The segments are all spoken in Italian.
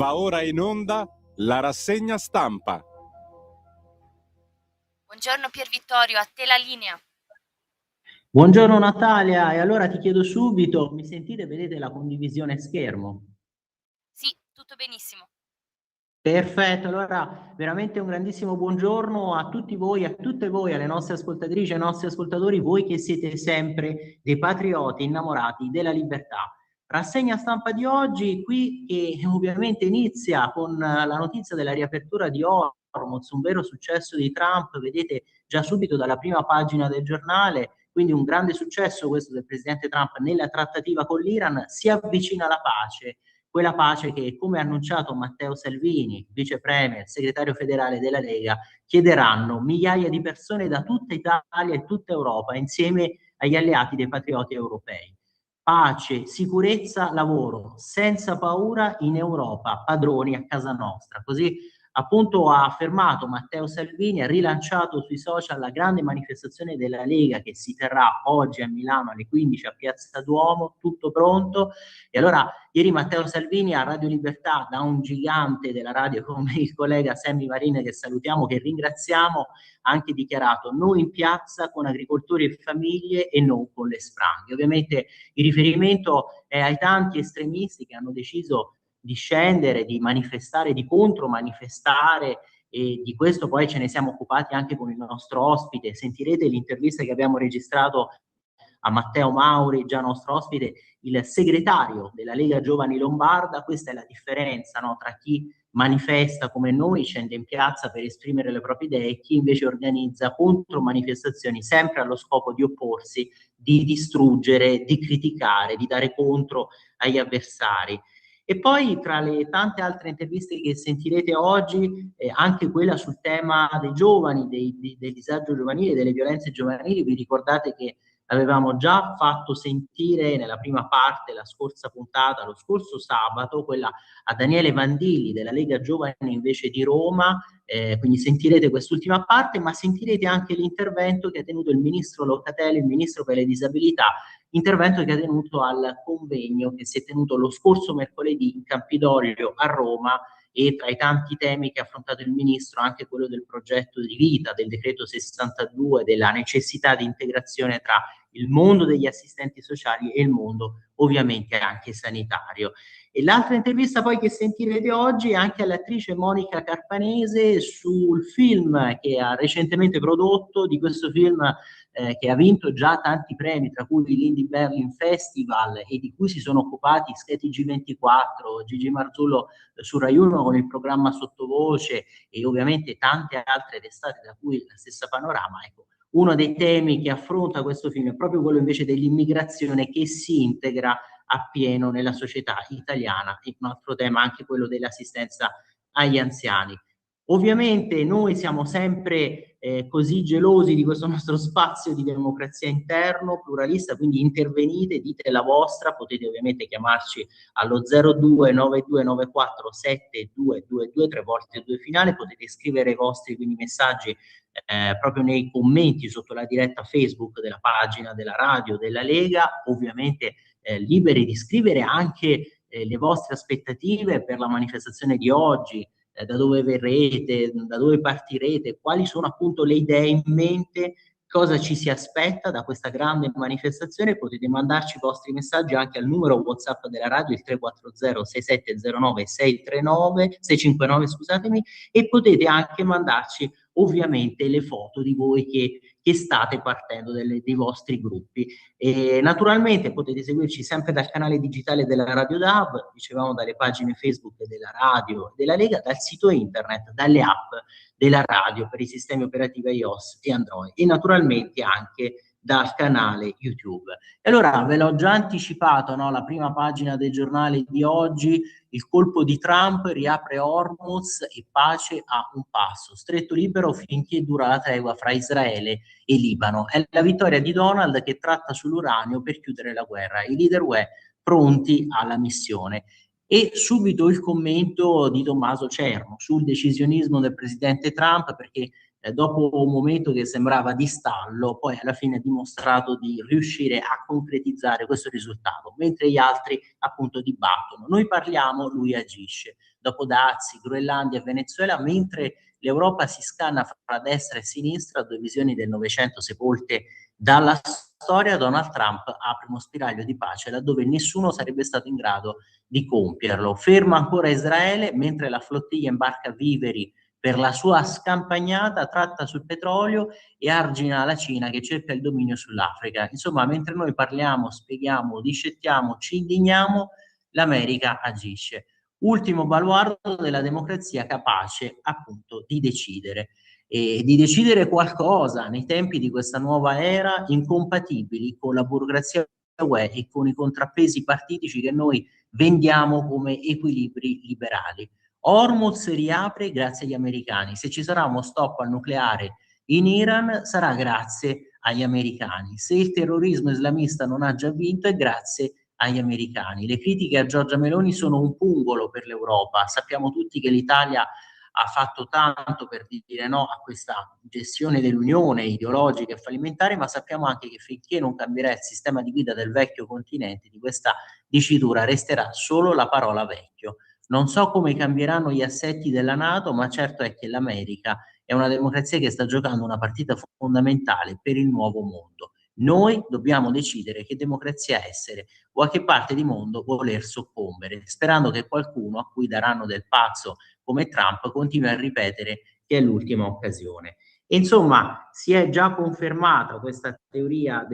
Va ora in onda la rassegna stampa. Buongiorno Pier Vittorio, a te la linea. Buongiorno Natalia, e allora ti chiedo subito, mi sentite? Vedete la condivisione schermo? Sì, tutto benissimo. Perfetto, allora veramente un grandissimo buongiorno a tutti voi, a tutte voi, alle nostre ascoltatrici, ai nostri ascoltatori, voi che siete sempre dei patrioti innamorati della libertà. Rassegna stampa di oggi, qui che ovviamente inizia con la notizia della riapertura di Hormuz, un vero successo di Trump, vedete già subito dalla prima pagina del giornale, quindi un grande successo questo del presidente Trump nella trattativa con l'Iran, si avvicina la pace, quella pace che, come ha annunciato Matteo Salvini, vice premier, segretario federale della Lega, chiederanno migliaia di persone da tutta Italia e tutta Europa, insieme agli alleati dei patrioti europei. Pace, sicurezza, lavoro, senza paura in Europa, padroni a casa nostra. Così appunto ha affermato Matteo Salvini, ha rilanciato sui social la grande manifestazione della Lega che si terrà oggi a Milano alle 15 a Piazza Duomo, tutto pronto. E allora ieri Matteo Salvini a Radio Libertà, da un gigante della radio come il collega Sammy Varin, che salutiamo, che ringraziamo, ha anche dichiarato: noi in piazza con agricoltori e famiglie e non con le spranghe. Ovviamente il riferimento è ai tanti estremisti che hanno deciso di scendere, di manifestare, di contromanifestare, e di questo poi ce ne siamo occupati anche con il nostro ospite. Sentirete l'intervista che abbiamo registrato a Matteo Mauri, già nostro ospite, il segretario della Lega Giovani Lombarda. Questa è la differenza, no, tra chi manifesta come noi, scende in piazza per esprimere le proprie idee, e chi invece organizza contromanifestazioni sempre allo scopo di opporsi, di distruggere, di criticare, di dare contro agli avversari. E poi tra le tante altre interviste che sentirete oggi, anche quella sul tema dei giovani, del disagio giovanile, delle violenze giovanili. Vi ricordate che avevamo già fatto sentire nella prima parte, la scorsa puntata, lo scorso sabato, quella a Daniele Vandilli della Lega Giovani invece di Roma, quindi sentirete quest'ultima parte, ma sentirete anche l'intervento che ha tenuto il ministro Locatelli, il ministro per le disabilità, intervento che ha tenuto al convegno che si è tenuto lo scorso mercoledì in Campidoglio a Roma, e tra i tanti temi che ha affrontato il ministro anche quello del progetto di vita, del decreto 62, della necessità di integrazione tra il mondo degli assistenti sociali e il mondo ovviamente anche sanitario. E l'altra intervista poi che sentirete oggi è anche all'attrice Monica Carpanese sul film che ha recentemente prodotto, di questo film che ha vinto già tanti premi, tra cui l'Indie Berlin Festival, e di cui si sono occupati Sketty G24, Gigi Marzullo su Rai 1 con il programma Sottovoce, e ovviamente tante altre testate, da cui la stessa Panorama. Ecco, uno dei temi che affronta questo film è proprio quello invece dell'immigrazione che si integra appieno nella società italiana, e un altro tema anche quello dell'assistenza agli anziani. Ovviamente noi siamo sempre così gelosi di questo nostro spazio di democrazia interno, pluralista, quindi intervenite, dite la vostra, potete ovviamente chiamarci allo 0292947222, 3 volte 2 finale, potete scrivere i vostri quindi messaggi proprio nei commenti sotto la diretta Facebook della pagina della radio della Lega, ovviamente liberi di scrivere anche le vostre aspettative per la manifestazione di oggi, da dove verrete, da dove partirete, quali sono appunto le idee in mente, cosa ci si aspetta da questa grande manifestazione. Potete mandarci i vostri messaggi anche al numero WhatsApp della radio, il 340 6709 639 659, scusatemi, e potete anche mandarci ovviamente le foto di voi che state partendo dei vostri gruppi. E naturalmente potete seguirci sempre dal canale digitale della Radio DAB, dicevamo dalle pagine Facebook della radio e della Lega, dal sito internet, dalle app della radio per i sistemi operativi iOS e Android, e naturalmente anche dal canale YouTube. E allora ve l'ho già anticipato, no? La prima pagina del giornale di oggi: il colpo di Trump, riapre Hormuz e pace a un passo, stretto libero finché dura la tregua fra Israele e Libano. È la vittoria di Donald che tratta sull'uranio per chiudere la guerra, i leader UE pronti alla missione. E subito il commento di Tommaso Cerno sul decisionismo del presidente Trump, perché dopo un momento che sembrava di stallo, poi alla fine ha dimostrato di riuscire a concretizzare questo risultato, mentre gli altri appunto dibattono. Noi parliamo, lui agisce. dopo dazi, Groenlandia e Venezuela, mentre l'Europa si scanna fra destra e sinistra, due visioni del Novecento sepolte dalla storia. Donald Trump apre uno spiraglio di pace laddove nessuno sarebbe stato in grado di compierlo. Ferma ancora Israele, mentre la flottiglia imbarca viveri per la sua scampagnata tratta sul petrolio e argina la Cina che cerca il dominio sull'Africa. Insomma, mentre noi parliamo, spieghiamo, discettiamo, ci indigniamo, l'America agisce. Ultimo baluardo della democrazia capace appunto di decidere e di decidere qualcosa nei tempi di questa nuova era, incompatibili con la burocrazia UE e con i contrappesi partitici che noi vendiamo come equilibri liberali. Hormuz riapre grazie agli americani. Se ci sarà uno stop al nucleare in Iran sarà grazie agli americani. Se il terrorismo islamista non ha già vinto è grazie agli americani. Le critiche a Giorgia Meloni sono un pungolo per l'Europa. Sappiamo tutti che l'Italia ha fatto tanto per dire no a questa gestione dell'Unione ideologica e fallimentare, ma sappiamo anche che finché non cambierà il sistema di guida del vecchio continente, di questa dicitura resterà solo la parola vecchio. Non so come cambieranno gli assetti della NATO, ma certo è che l'America è una democrazia che sta giocando una partita fondamentale per il nuovo mondo. Noi dobbiamo decidere che democrazia essere o a che parte di mondo voler soccombere, sperando che qualcuno a cui daranno del pazzo come Trump continui a ripetere che è l'ultima occasione. E insomma, si è già confermata questa teoria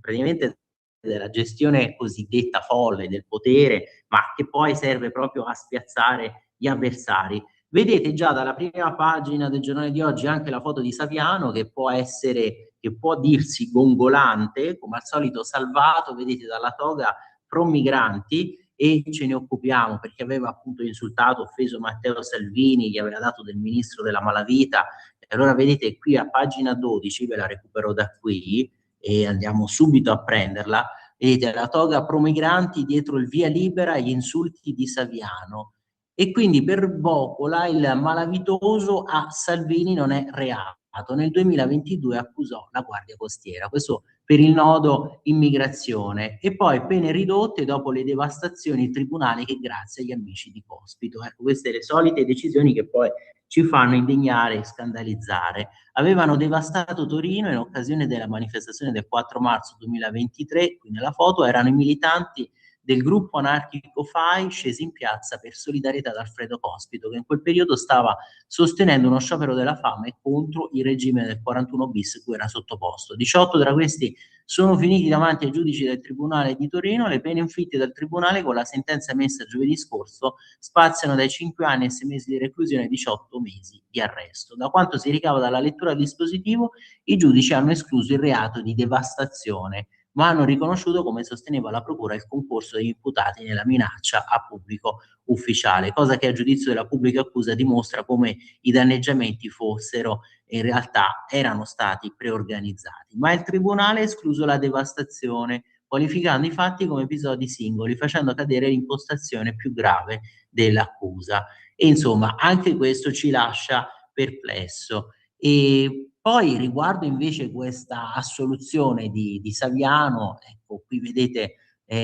praticamente della gestione cosiddetta folle del potere, ma che poi serve proprio a spiazzare gli avversari. Vedete già dalla prima pagina del giornale di oggi anche la foto di Saviano che può dirsi gongolante, come al solito salvato, vedete dalla toga pro migranti, e ce ne occupiamo perché aveva appunto insultato, offeso Matteo Salvini, gli aveva dato del ministro della malavita. E allora vedete qui a pagina 12, ve la recupero da qui e andiamo subito a prenderla, vedete la toga pro migranti dietro il via libera agli insulti di Saviano. E quindi per Bocola il malavitoso a Salvini non è reato. Nel 2022 accusò la Guardia Costiera, questo per il nodo immigrazione, e poi pene ridotte dopo le devastazioni il tribunale che grazie agli amici di Cospito. Ecco, queste le solite decisioni che poi ci fanno indignare e scandalizzare. Avevano devastato Torino in occasione della manifestazione del 4 marzo 2023, qui nella foto erano i militanti del gruppo anarchico FAI scesi in piazza per solidarietà ad Alfredo Cospito, che in quel periodo stava sostenendo uno sciopero della fame contro il regime del 41 bis cui era sottoposto. 18 tra questi sono finiti davanti ai giudici del Tribunale di Torino. Le pene inflitte dal Tribunale con la sentenza emessa giovedì scorso spaziano dai 5 anni e 6 mesi di reclusione ai 18 mesi di arresto. Da quanto si ricava dalla lettura del dispositivo, i giudici hanno escluso il reato di devastazione, ma hanno riconosciuto, come sosteneva la procura, il concorso degli imputati nella minaccia a pubblico ufficiale, cosa che a giudizio della pubblica accusa dimostra come i danneggiamenti fossero in realtà erano stati preorganizzati. Ma il tribunale ha escluso la devastazione, qualificando i fatti come episodi singoli, facendo cadere l'impostazione più grave dell'accusa. E insomma, anche questo ci lascia perplesso. E poi riguardo invece questa assoluzione di Saviano, ecco, qui vedete,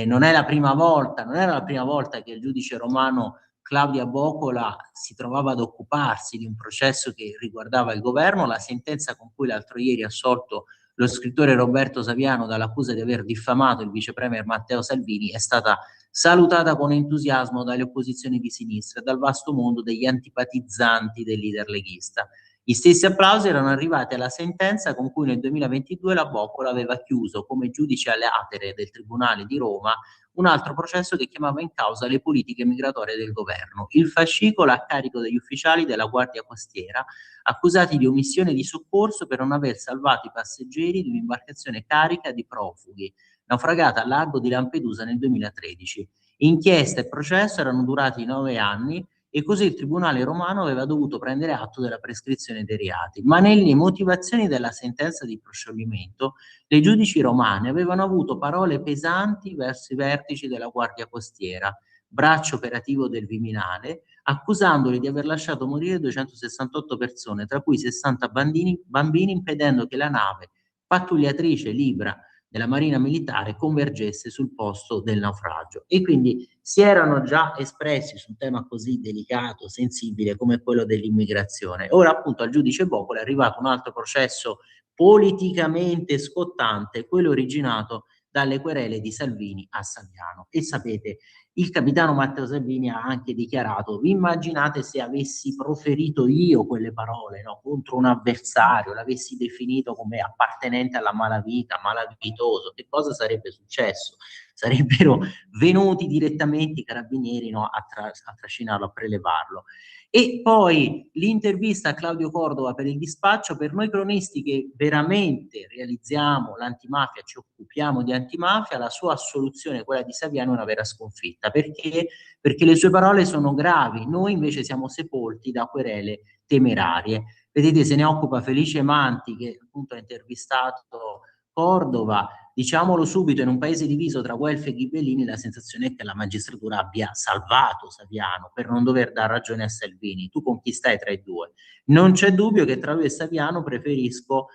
non era la prima volta che il giudice romano Claudia Bocola si trovava ad occuparsi di un processo che riguardava il governo. La sentenza con cui l'altro ieri ha assolto lo scrittore Roberto Saviano dall'accusa di aver diffamato il vice premier Matteo Salvini è stata salutata con entusiasmo dalle opposizioni di sinistra e dal vasto mondo degli antipatizzanti del leader leghista. Gli stessi applausi erano arrivati alla sentenza con cui nel 2022 la Bocola aveva chiuso come giudice alle atere del Tribunale di Roma un altro processo che chiamava in causa le politiche migratorie del governo. Il fascicolo a carico degli ufficiali della Guardia Costiera accusati di omissione di soccorso per non aver salvato i passeggeri di un'imbarcazione carica di profughi naufragata al largo di Lampedusa nel 2013. Inchiesta e processo erano durati 9 anni e così il Tribunale romano aveva dovuto prendere atto della prescrizione dei reati. Ma nelle motivazioni della sentenza di proscioglimento, le giudici romane avevano avuto parole pesanti verso i vertici della Guardia Costiera, braccio operativo del Viminale, accusandoli di aver lasciato morire 268 persone, tra cui 60 bambini, impedendo che la nave pattugliatrice Libra della Marina Militare convergesse sul posto del naufragio, e quindi si erano già espressi su un tema così delicato, sensibile come quello dell'immigrazione. Ora appunto al giudice Bocola è arrivato un altro processo politicamente scottante, quello originato dalle querele di Salvini a Saviano. E sapete, il capitano Matteo Salvini ha anche dichiarato: vi immaginate se avessi proferito io quelle parole, no, contro un avversario, l'avessi definito come appartenente alla malavita, malavitoso, che cosa sarebbe successo? Sarebbero venuti direttamente i carabinieri, no, a trascinarlo, a prelevarlo. E poi l'intervista a Claudio Cordova per il Dispaccio: per noi cronisti che veramente realizziamo l'antimafia, ci occupiamo di antimafia, la sua assoluzione, quella di Saviano, è una vera sconfitta. Perché? Perché le sue parole sono gravi, noi invece siamo sepolti da querele temerarie. Vedete, se ne occupa Felice Manti, che appunto ha intervistato Cordova. Diciamolo subito, in un paese diviso tra Guelfi e Ghibellini, la sensazione è che la magistratura abbia salvato Saviano per non dover dar ragione a Salvini. Tu con chi stai tra i due? Non c'è dubbio che tra lui e Saviano preferisco,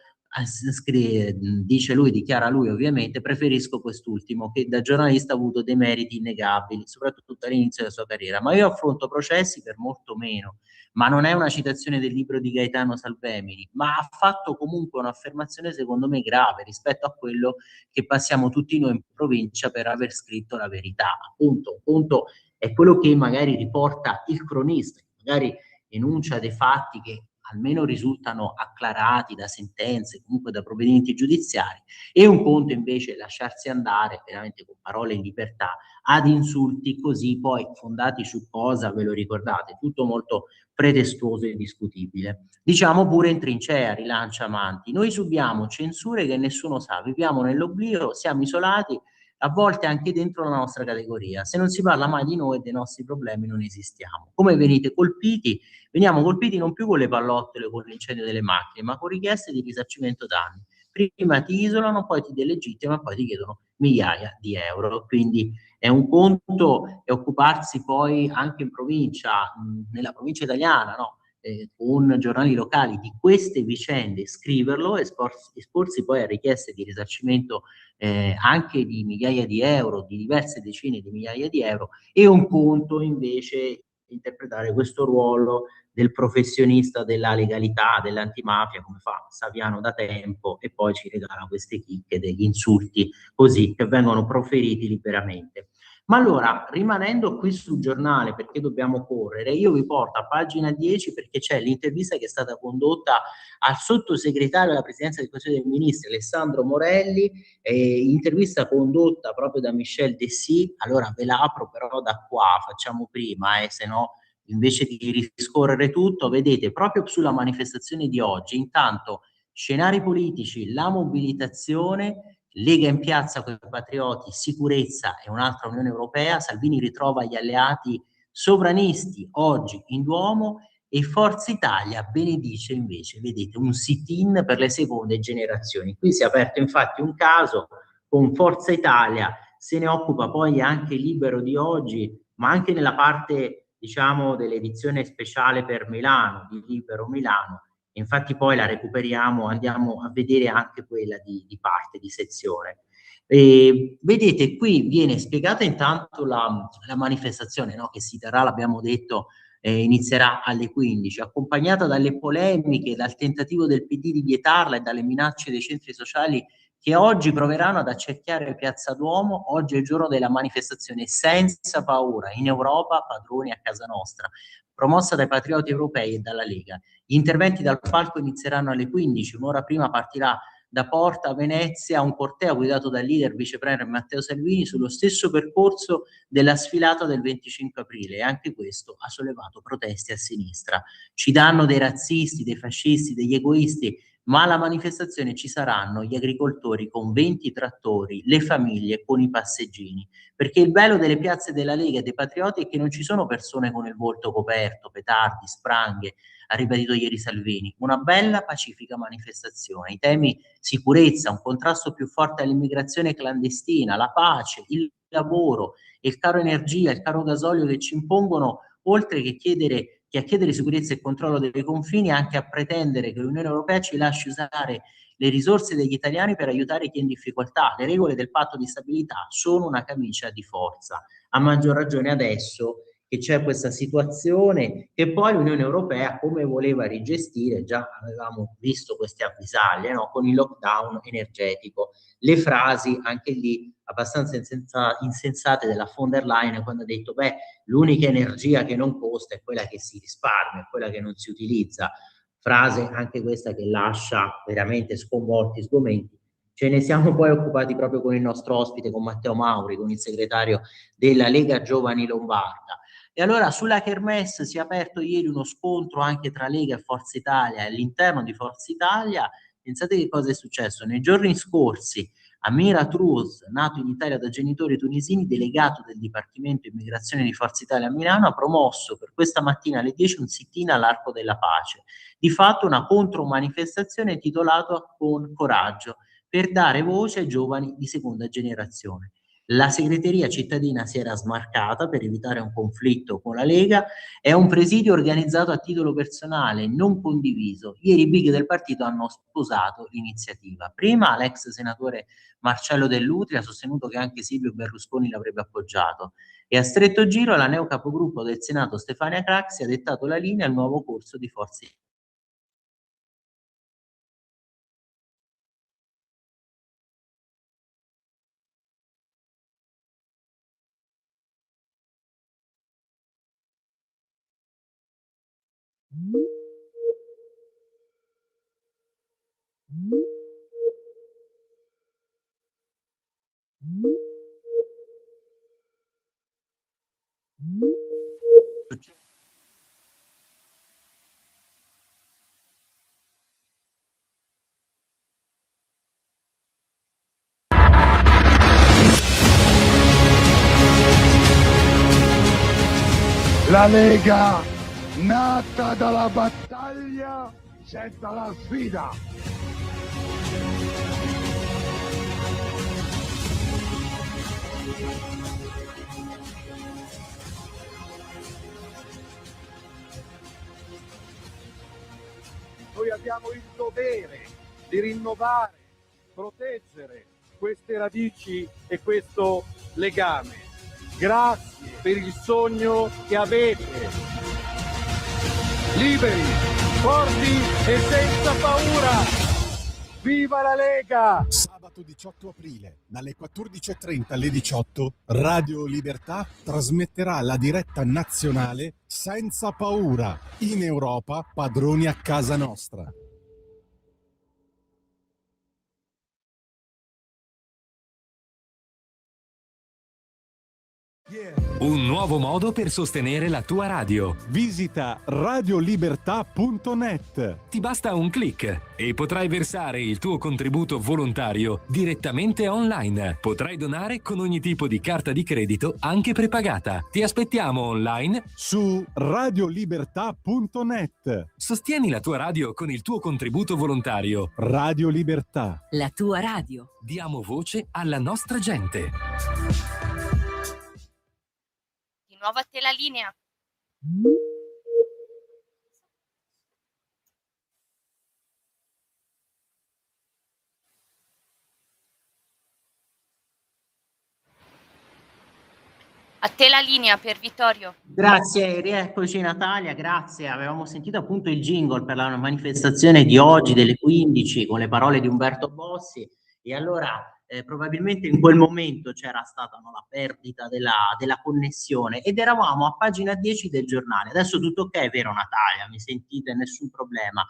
dice lui, dichiara lui ovviamente, preferisco quest'ultimo, che da giornalista ha avuto dei meriti innegabili, soprattutto all'inizio della sua carriera, ma io affronto processi per molto meno. Ma non è una citazione del libro di Gaetano Salvemini, ma ha fatto comunque un'affermazione secondo me grave rispetto a quello che passiamo tutti noi in provincia per aver scritto la verità. Appunto, appunto è quello che magari riporta il cronista, magari enuncia dei fatti che almeno risultano acclarati da sentenze, comunque da provvedimenti giudiziari, e un conto invece lasciarsi andare veramente con parole in libertà ad insulti così poi fondati su cosa, ve lo ricordate, tutto molto pretestuoso e discutibile. Diciamo pure in trincea, rilancia Manti, noi subiamo censure che nessuno sa, viviamo nell'oblio, siamo isolati, a volte anche dentro la nostra categoria. Se non si parla mai di noi e dei nostri problemi non esistiamo. Come venite colpiti? Veniamo colpiti non più con le pallottole, con l'incendio delle macchine, ma con richieste di risarcimento danni. Prima ti isolano, poi ti delegittimano, poi ti chiedono migliaia di euro. Quindi è un conto e occuparsi poi anche in provincia, nella provincia italiana, no? Con giornali locali di queste vicende, scriverlo, esporsi poi a richieste di risarcimento anche di migliaia di euro, di diverse decine di migliaia di euro, e un conto invece interpretare questo ruolo del professionista della legalità, dell'antimafia, come fa Saviano da tempo, e poi ci regala queste chicche degli insulti così che vengono proferiti liberamente. Ma allora, rimanendo qui sul giornale, perché dobbiamo correre, io vi porto a pagina 10 perché c'è l'intervista che è stata condotta al sottosegretario alla Presidenza del Consiglio dei Ministri, Alessandro Morelli, intervista condotta proprio da Michel Dessy. Allora ve la apro però da qua, facciamo prima, se no invece di riscorrere tutto, vedete, proprio sulla manifestazione di oggi, intanto scenari politici, la mobilitazione, Lega in piazza con i patrioti, sicurezza e un'altra Unione Europea, Salvini ritrova gli alleati sovranisti oggi in Duomo, e Forza Italia benedice invece, vedete, un sit-in per le seconde generazioni. Qui si è aperto infatti un caso con Forza Italia, se ne occupa poi anche Libero di oggi, ma anche nella parte, diciamo, dell'edizione speciale per Milano, di Libero Milano. Infatti poi la recuperiamo, andiamo a vedere anche quella di parte, di sezione. Vedete, qui viene spiegata intanto la manifestazione, no, che si terrà, l'abbiamo detto, inizierà alle 15, accompagnata dalle polemiche, dal tentativo del PD di vietarla e dalle minacce dei centri sociali che oggi proveranno ad accerchiare Piazza Duomo. Oggi è il giorno della manifestazione senza paura, in Europa, padroni a casa nostra, promossa dai patrioti europei e dalla Lega. Gli interventi dal palco inizieranno alle 15, un'ora prima partirà da Porta a Venezia un corteo guidato dal leader vice premier Matteo Salvini sullo stesso percorso della sfilata del 25 aprile, e anche questo ha sollevato proteste a sinistra. Ci danno dei razzisti, dei fascisti, degli egoisti, ma alla manifestazione ci saranno gli agricoltori con 20 trattori, le famiglie con i passeggini, perché il bello delle piazze della Lega e dei Patrioti è che non ci sono persone con il volto coperto, petardi, spranghe, ha ribadito ieri Salvini, una bella pacifica manifestazione. I temi sicurezza, un contrasto più forte all'immigrazione clandestina, la pace, il lavoro, il caro energia, il caro gasolio che ci impongono, oltre che a chiedere sicurezza e controllo dei confini, anche a pretendere che l'Unione Europea ci lasci usare le risorse degli italiani per aiutare chi è in difficoltà. Le regole del patto di stabilità sono una camicia di forza, a maggior ragione adesso che c'è questa situazione che poi l'Unione Europea come voleva rigestire, già avevamo visto queste avvisaglie, no? Con il lockdown energetico. Le frasi anche lì abbastanza insensate della von der Leyen quando ha detto beh, l'unica energia che non costa è quella che si risparmia, è quella che non si utilizza. Frase anche questa che lascia veramente sconvolti, sgomenti. Ce ne siamo poi occupati proprio con il nostro ospite, con Matteo Mauri, con il segretario della Lega Giovani Lombarda. E allora sulla Kermesse si è aperto ieri uno scontro anche tra Lega e Forza Italia, all'interno di Forza Italia. Pensate che cosa è successo? Nei giorni scorsi Amir Truz, nato in Italia da genitori tunisini, delegato del Dipartimento Immigrazione di Forza Italia a Milano, ha promosso per questa mattina alle 10 un sit-in all'Arco della Pace. Di fatto una contromanifestazione titolata Con coraggio, per dare voce ai giovani di seconda generazione. La segreteria cittadina si era smarcata per evitare un conflitto con la Lega. È un presidio organizzato a titolo personale, non condiviso. Ieri i big del partito hanno sposato l'iniziativa. Prima l'ex senatore Marcello Dell'Utri ha sostenuto che anche Silvio Berlusconi l'avrebbe appoggiato. E a stretto giro la neo capogruppo del Senato Stefania Craxi ha dettato la linea al nuovo corso di Forza Italia. La Lega, nata dalla battaglia senza la sfida. Noi abbiamo il dovere di rinnovare, proteggere queste radici e questo legame. Grazie per il sogno che avete. Liberi, forti e senza paura. Viva la Lega! Sabato 18 aprile, dalle 14.30 alle 18, Radio Libertà trasmetterà la diretta nazionale Senza paura, in Europa, padroni a casa nostra. Un nuovo modo per sostenere la tua radio. Visita radiolibertà.net. Ti basta un click e potrai versare il tuo contributo volontario direttamente online. Potrai donare con ogni tipo di carta di credito, anche prepagata. Ti aspettiamo online Su radiolibertà.net. Sostieni la tua radio con il tuo contributo volontario. Radio Libertà. La tua radio. Diamo voce alla nostra gente. Di nuovo a te la linea. A te la linea per Vittorio. Grazie, rieccoci Natalia, grazie. Avevamo sentito appunto il jingle per la manifestazione di oggi delle 15 con le parole di Umberto Bossi e allora probabilmente in quel momento c'era stata la perdita della connessione ed eravamo a pagina 10 del giornale. Adesso tutto ok, vero Natalia? Mi sentite? Nessun problema.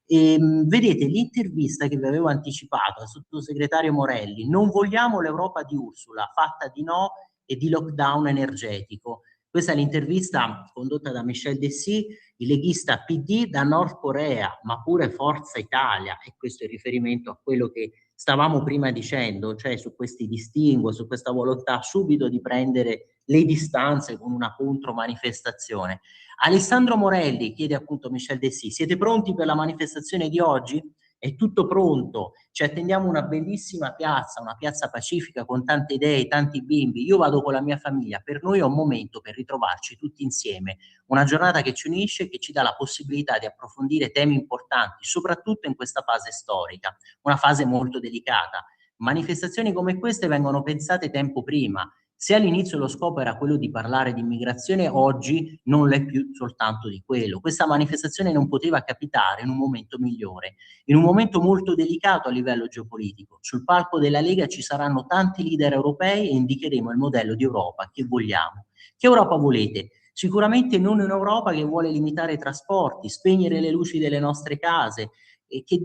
Vedete l'intervista che vi avevo anticipato al sottosegretario Morelli, non vogliamo l'Europa di Ursula, fatta di no e di lockdown energetico. Questa è l'intervista condotta da Michel Dessy, il leghista PD da Nord Corea, ma pure Forza Italia, e questo è il riferimento a quello che stavamo prima dicendo, cioè su questi distinguo, su questa volontà subito di prendere le distanze con una contromanifestazione. Alessandro Morelli chiede appunto Michel Dessy, siete pronti per la manifestazione di oggi? è tutto pronto, ci attendiamo una bellissima piazza, una piazza pacifica con tante idee, tanti bimbi. Io vado con la mia famiglia, per noi è un momento per ritrovarci tutti insieme, una giornata che ci unisce, che ci dà la possibilità di approfondire temi importanti, soprattutto in questa fase storica, una fase molto delicata. Manifestazioni come queste vengono pensate tempo prima. Se all'inizio lo scopo era quello di parlare di immigrazione, oggi non l'è più soltanto di quello. Questa manifestazione non poteva capitare in un momento migliore, in un momento molto delicato a livello geopolitico. Sul palco della Lega ci saranno tanti leader europei e indicheremo il modello di Europa che vogliamo. Che Europa volete? Sicuramente non un'Europa che vuole limitare i trasporti, spegnere le luci delle nostre case, e che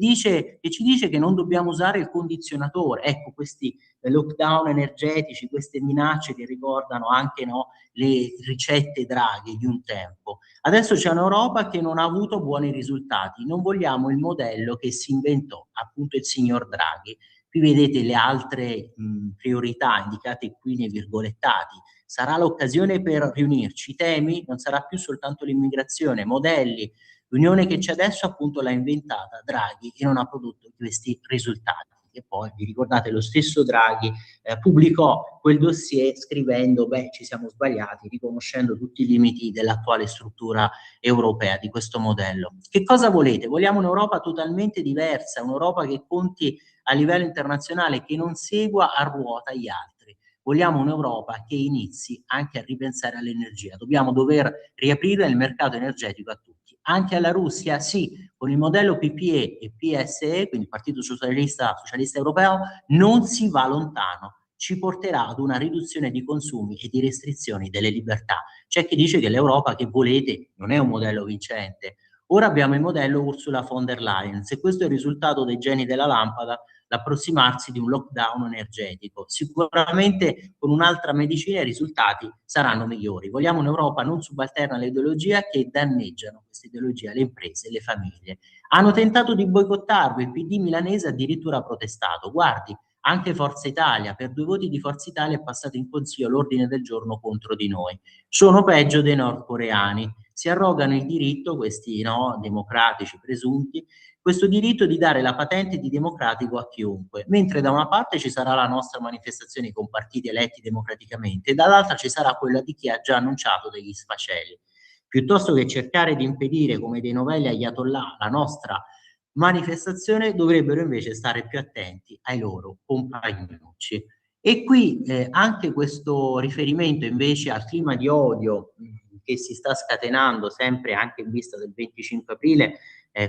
ci dice che non dobbiamo usare il condizionatore. Ecco, questi lockdown energetici, queste minacce che ricordano anche, no, le ricette Draghi di un tempo. Adesso c'è un'Europa che non ha avuto buoni risultati. Non vogliamo il modello che si inventò appunto il signor Draghi. Qui vedete le altre priorità indicate qui nei virgolettati. Sarà l'occasione per riunirci. I temi non sarà più soltanto l'immigrazione, modelli. L'unione che c'è adesso appunto l'ha inventata Draghi e non ha prodotto questi risultati. E poi vi ricordate lo stesso Draghi pubblicò quel dossier scrivendo ci siamo sbagliati, riconoscendo tutti i limiti dell'attuale struttura europea di questo modello. Che cosa volete? Vogliamo un'Europa totalmente diversa, un'Europa che conti a livello internazionale, che non segua a ruota gli altri. Vogliamo un'Europa che inizi anche a ripensare all'energia. Dobbiamo dover riaprire il mercato energetico a tutti. Anche alla Russia, sì, con il modello PPE e PSE, quindi il Partito Socialista Europeo, non si va lontano, ci porterà ad una riduzione di consumi e di restrizioni delle libertà. C'è chi dice che l'Europa che volete non è un modello vincente. Ora abbiamo il modello Ursula von der Leyen. Se questo è il risultato dei geni della lampada, l'approssimarsi di un lockdown energetico. Sicuramente con un'altra medicina i risultati saranno migliori. Vogliamo un'Europa non subalterna all'ideologia, che danneggiano questa ideologia le imprese e le famiglie. Hanno tentato di boicottarvi, il PD milanese addirittura ha protestato. Guardi, anche Forza Italia, per 2 voti di Forza Italia è passato in consiglio l'ordine del giorno contro di noi. Sono peggio dei nordcoreani. Si arrogano il diritto, questi democratici presunti, questo diritto di dare la patente di democratico a chiunque, mentre da una parte ci sarà la nostra manifestazione con partiti eletti democraticamente e dall'altra ci sarà quella di chi ha già annunciato degli sfaceli. Piuttosto che cercare di impedire come dei novelli ayatollah la nostra manifestazione, dovrebbero invece stare più attenti ai loro compagnucci. E qui anche questo riferimento invece al clima di odio che si sta scatenando sempre anche in vista del 25 aprile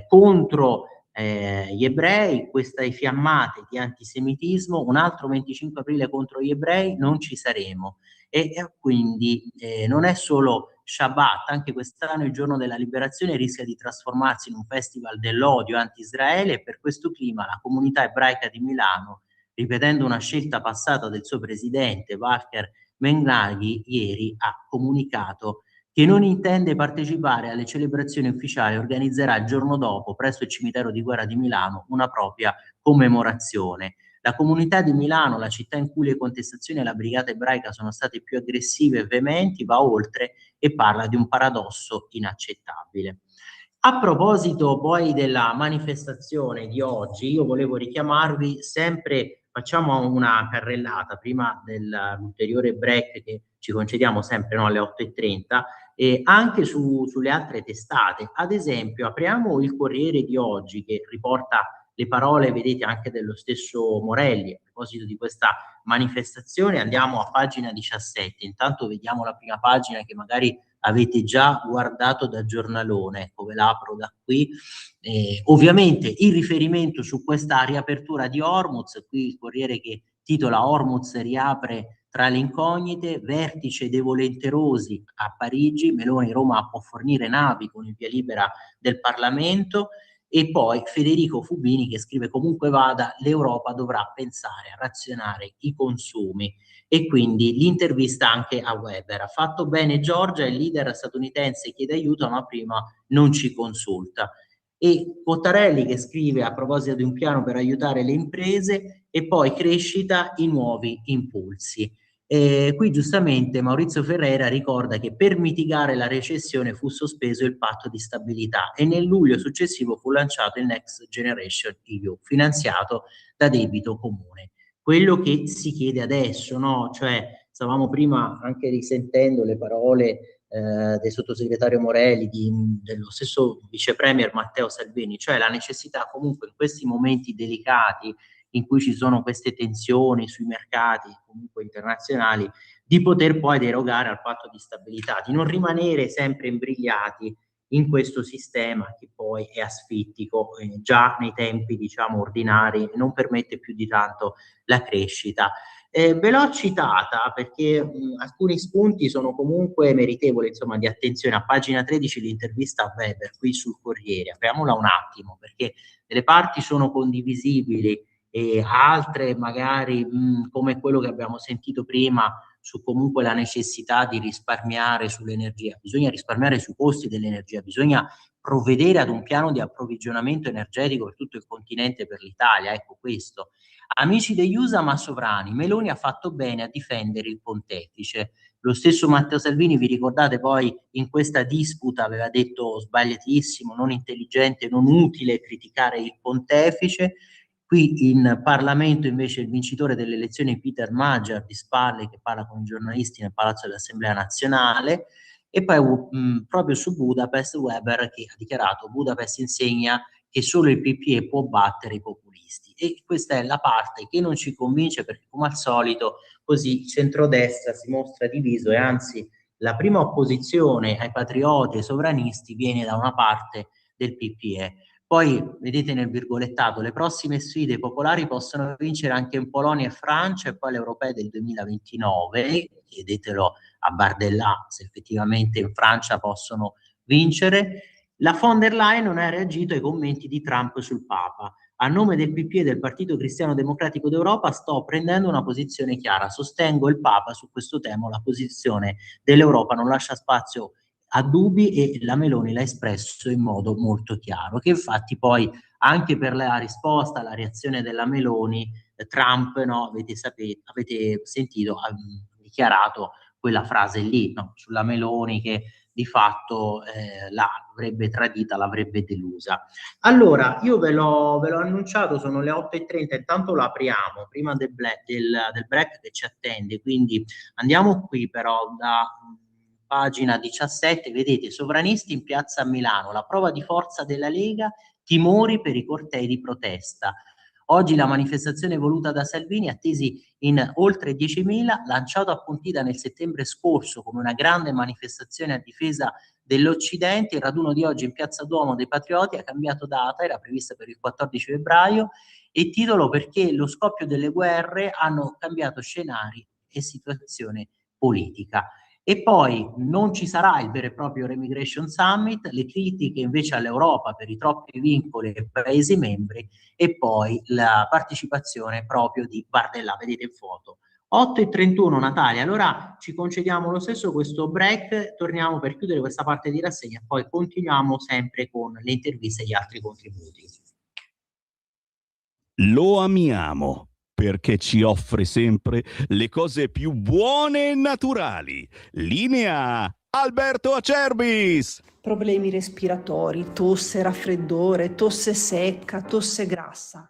contro gli ebrei, queste fiammate di antisemitismo, un altro 25 aprile contro gli ebrei non ci saremo. E quindi non è solo Shabbat, anche quest'anno il giorno della liberazione rischia di trasformarsi in un festival dell'odio anti-Israele, e per questo clima la comunità ebraica di Milano, ripetendo una scelta passata del suo presidente Walker Menglaghi, ieri ha comunicato che non intende partecipare alle celebrazioni ufficiali, organizzerà il giorno dopo presso il cimitero di guerra di Milano una propria commemorazione. La comunità di Milano, la città in cui le contestazioni alla brigata ebraica sono state più aggressive e veementi, va oltre e parla di un paradosso inaccettabile. A proposito poi della manifestazione di oggi, io volevo richiamarvi sempre, facciamo una carrellata prima dell'ulteriore break che ci concediamo sempre alle 8:30, e anche sulle altre testate. Ad esempio, apriamo il Corriere di oggi che riporta le parole, vedete, anche dello stesso Morelli. A proposito di questa manifestazione andiamo a pagina 17, intanto vediamo la prima pagina che magari avete già guardato da giornalone, ecco, ve la apro da qui. Ovviamente il riferimento su questa riapertura di Hormuz, qui il Corriere che titola Hormuz riapre tra le incognite, vertice dei volenterosi a Parigi, Meloni Roma può fornire navi con il via libera del Parlamento. E poi Federico Fubini che scrive: comunque vada, l'Europa dovrà pensare a razionare i consumi. E quindi l'intervista anche a Weber. Ha fatto bene Giorgia, il leader statunitense chiede aiuto ma prima non ci consulta. E Cottarelli che scrive a proposito di un piano per aiutare le imprese, e poi crescita, i nuovi impulsi. Qui giustamente Maurizio Ferrera ricorda che per mitigare la recessione fu sospeso il patto di stabilità e nel luglio successivo fu lanciato il Next Generation EU, finanziato da debito comune. Quello che si chiede adesso, no? Cioè, stavamo prima anche risentendo le parole del sottosegretario Morelli, dello stesso vice premier Matteo Salvini, cioè la necessità comunque in questi momenti delicati in cui ci sono queste tensioni sui mercati comunque internazionali, di poter poi derogare al patto di stabilità, di non rimanere sempre imbrigliati in questo sistema che poi è asfittico, già nei tempi diciamo ordinari non permette più di tanto la crescita. Ve l'ho citata perché alcuni spunti sono comunque meritevoli insomma di attenzione. A pagina 13 l'intervista a Weber qui sul Corriere, apriamola un attimo perché delle parti sono condivisibili e altre magari come quello che abbiamo sentito prima su comunque la necessità di risparmiare sull'energia. Bisogna risparmiare sui costi dell'energia, bisogna provvedere ad un piano di approvvigionamento energetico per tutto il continente, per l'Italia, ecco questo. Amici degli USA ma sovrani, Meloni ha fatto bene a difendere il pontefice. Lo stesso Matteo Salvini, vi ricordate poi in questa disputa aveva detto sbagliatissimo, non intelligente, non utile criticare il pontefice. Qui in Parlamento invece il vincitore delle elezioni Peter Magyar di spalle che parla con i giornalisti nel Palazzo dell'Assemblea Nazionale e poi proprio su Budapest Weber che ha dichiarato Budapest insegna che solo il PPE può battere i populisti e questa è la parte che non ci convince perché come al solito così il centrodestra si mostra diviso e anzi la prima opposizione ai patrioti e ai sovranisti viene da una parte del PPE. Poi vedete nel virgolettato le prossime sfide popolari possono vincere anche in Polonia e Francia e poi le europee del 2029, chiedetelo a Bardella se effettivamente in Francia possono vincere. La von der Leyen non ha reagito ai commenti di Trump sul Papa. A nome del PPE e del Partito Cristiano Democratico d'Europa sto prendendo una posizione chiara, sostengo il Papa su questo tema, la posizione dell'Europa non lascia spazio a dubbi e la Meloni l'ha espresso in modo molto chiaro, che infatti poi anche per la risposta alla reazione della Meloni, Trump, no, avete sentito, ha dichiarato quella frase lì, no, sulla Meloni che di fatto l'avrebbe tradita, l'avrebbe delusa. Allora, io ve l'ho annunciato, sono le 8:30, intanto lo apriamo, prima del break che ci attende, quindi andiamo qui però da pagina 17, vedete, sovranisti in piazza a Milano, la prova di forza della Lega, timori per i cortei di protesta. Oggi la manifestazione voluta da Salvini, attesi in oltre 10.000, lanciato a Pontida nel settembre scorso come una grande manifestazione a difesa dell'Occidente, il raduno di oggi in Piazza Duomo dei Patrioti ha cambiato data, era prevista per il 14 febbraio, e titolo perché lo scoppio delle guerre hanno cambiato scenari e situazione politica. E poi non ci sarà il vero e proprio Remigration Summit, le critiche invece all'Europa per i troppi vincoli ai Paesi membri e poi la partecipazione proprio di Bardella, vedete in foto. 8:31 Natalia, allora ci concediamo lo stesso questo break, torniamo per chiudere questa parte di rassegna, poi continuiamo sempre con le interviste e gli altri contributi. Lo amiamo perché ci offre sempre le cose più buone e naturali. Linea Alberto Acerbis. Problemi respiratori, tosse, raffreddore, tosse secca, tosse grassa.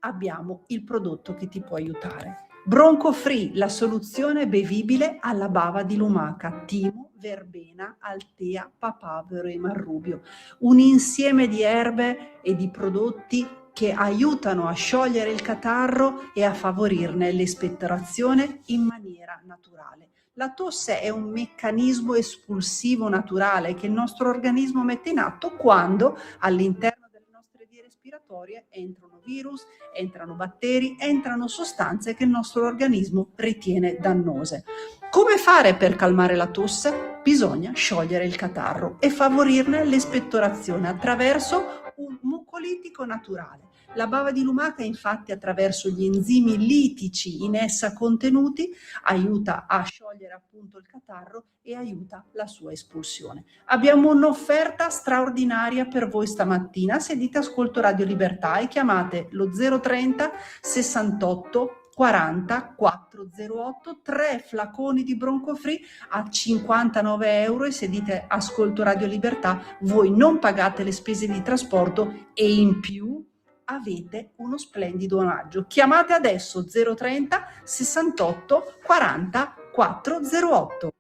Abbiamo il prodotto che ti può aiutare. Bronco Free, la soluzione bevibile alla bava di lumaca, timo, verbena, altea, papavero e marrubio. Un insieme di erbe e di prodotti che aiutano a sciogliere il catarro e a favorirne l'espettorazione in maniera naturale. La tosse è un meccanismo espulsivo naturale che il nostro organismo mette in atto quando all'interno delle nostre vie respiratorie entrano virus, entrano batteri, entrano sostanze che il nostro organismo ritiene dannose. Come fare per calmare la tosse? Bisogna sciogliere il catarro e favorirne l'espettorazione attraverso un mucolitico naturale. La bava di lumaca, infatti, attraverso gli enzimi litici in essa contenuti, aiuta a sciogliere appunto il catarro e aiuta la sua espulsione. Abbiamo un'offerta straordinaria per voi stamattina. Se dite ascolto Radio Libertà e chiamate lo 030 68 40 408, 3 flaconi di Bronco Free a 59 euro, e se dite ascolto Radio Libertà voi non pagate le spese di trasporto e in più avete uno splendido omaggio. Chiamate adesso 030 68 40 408.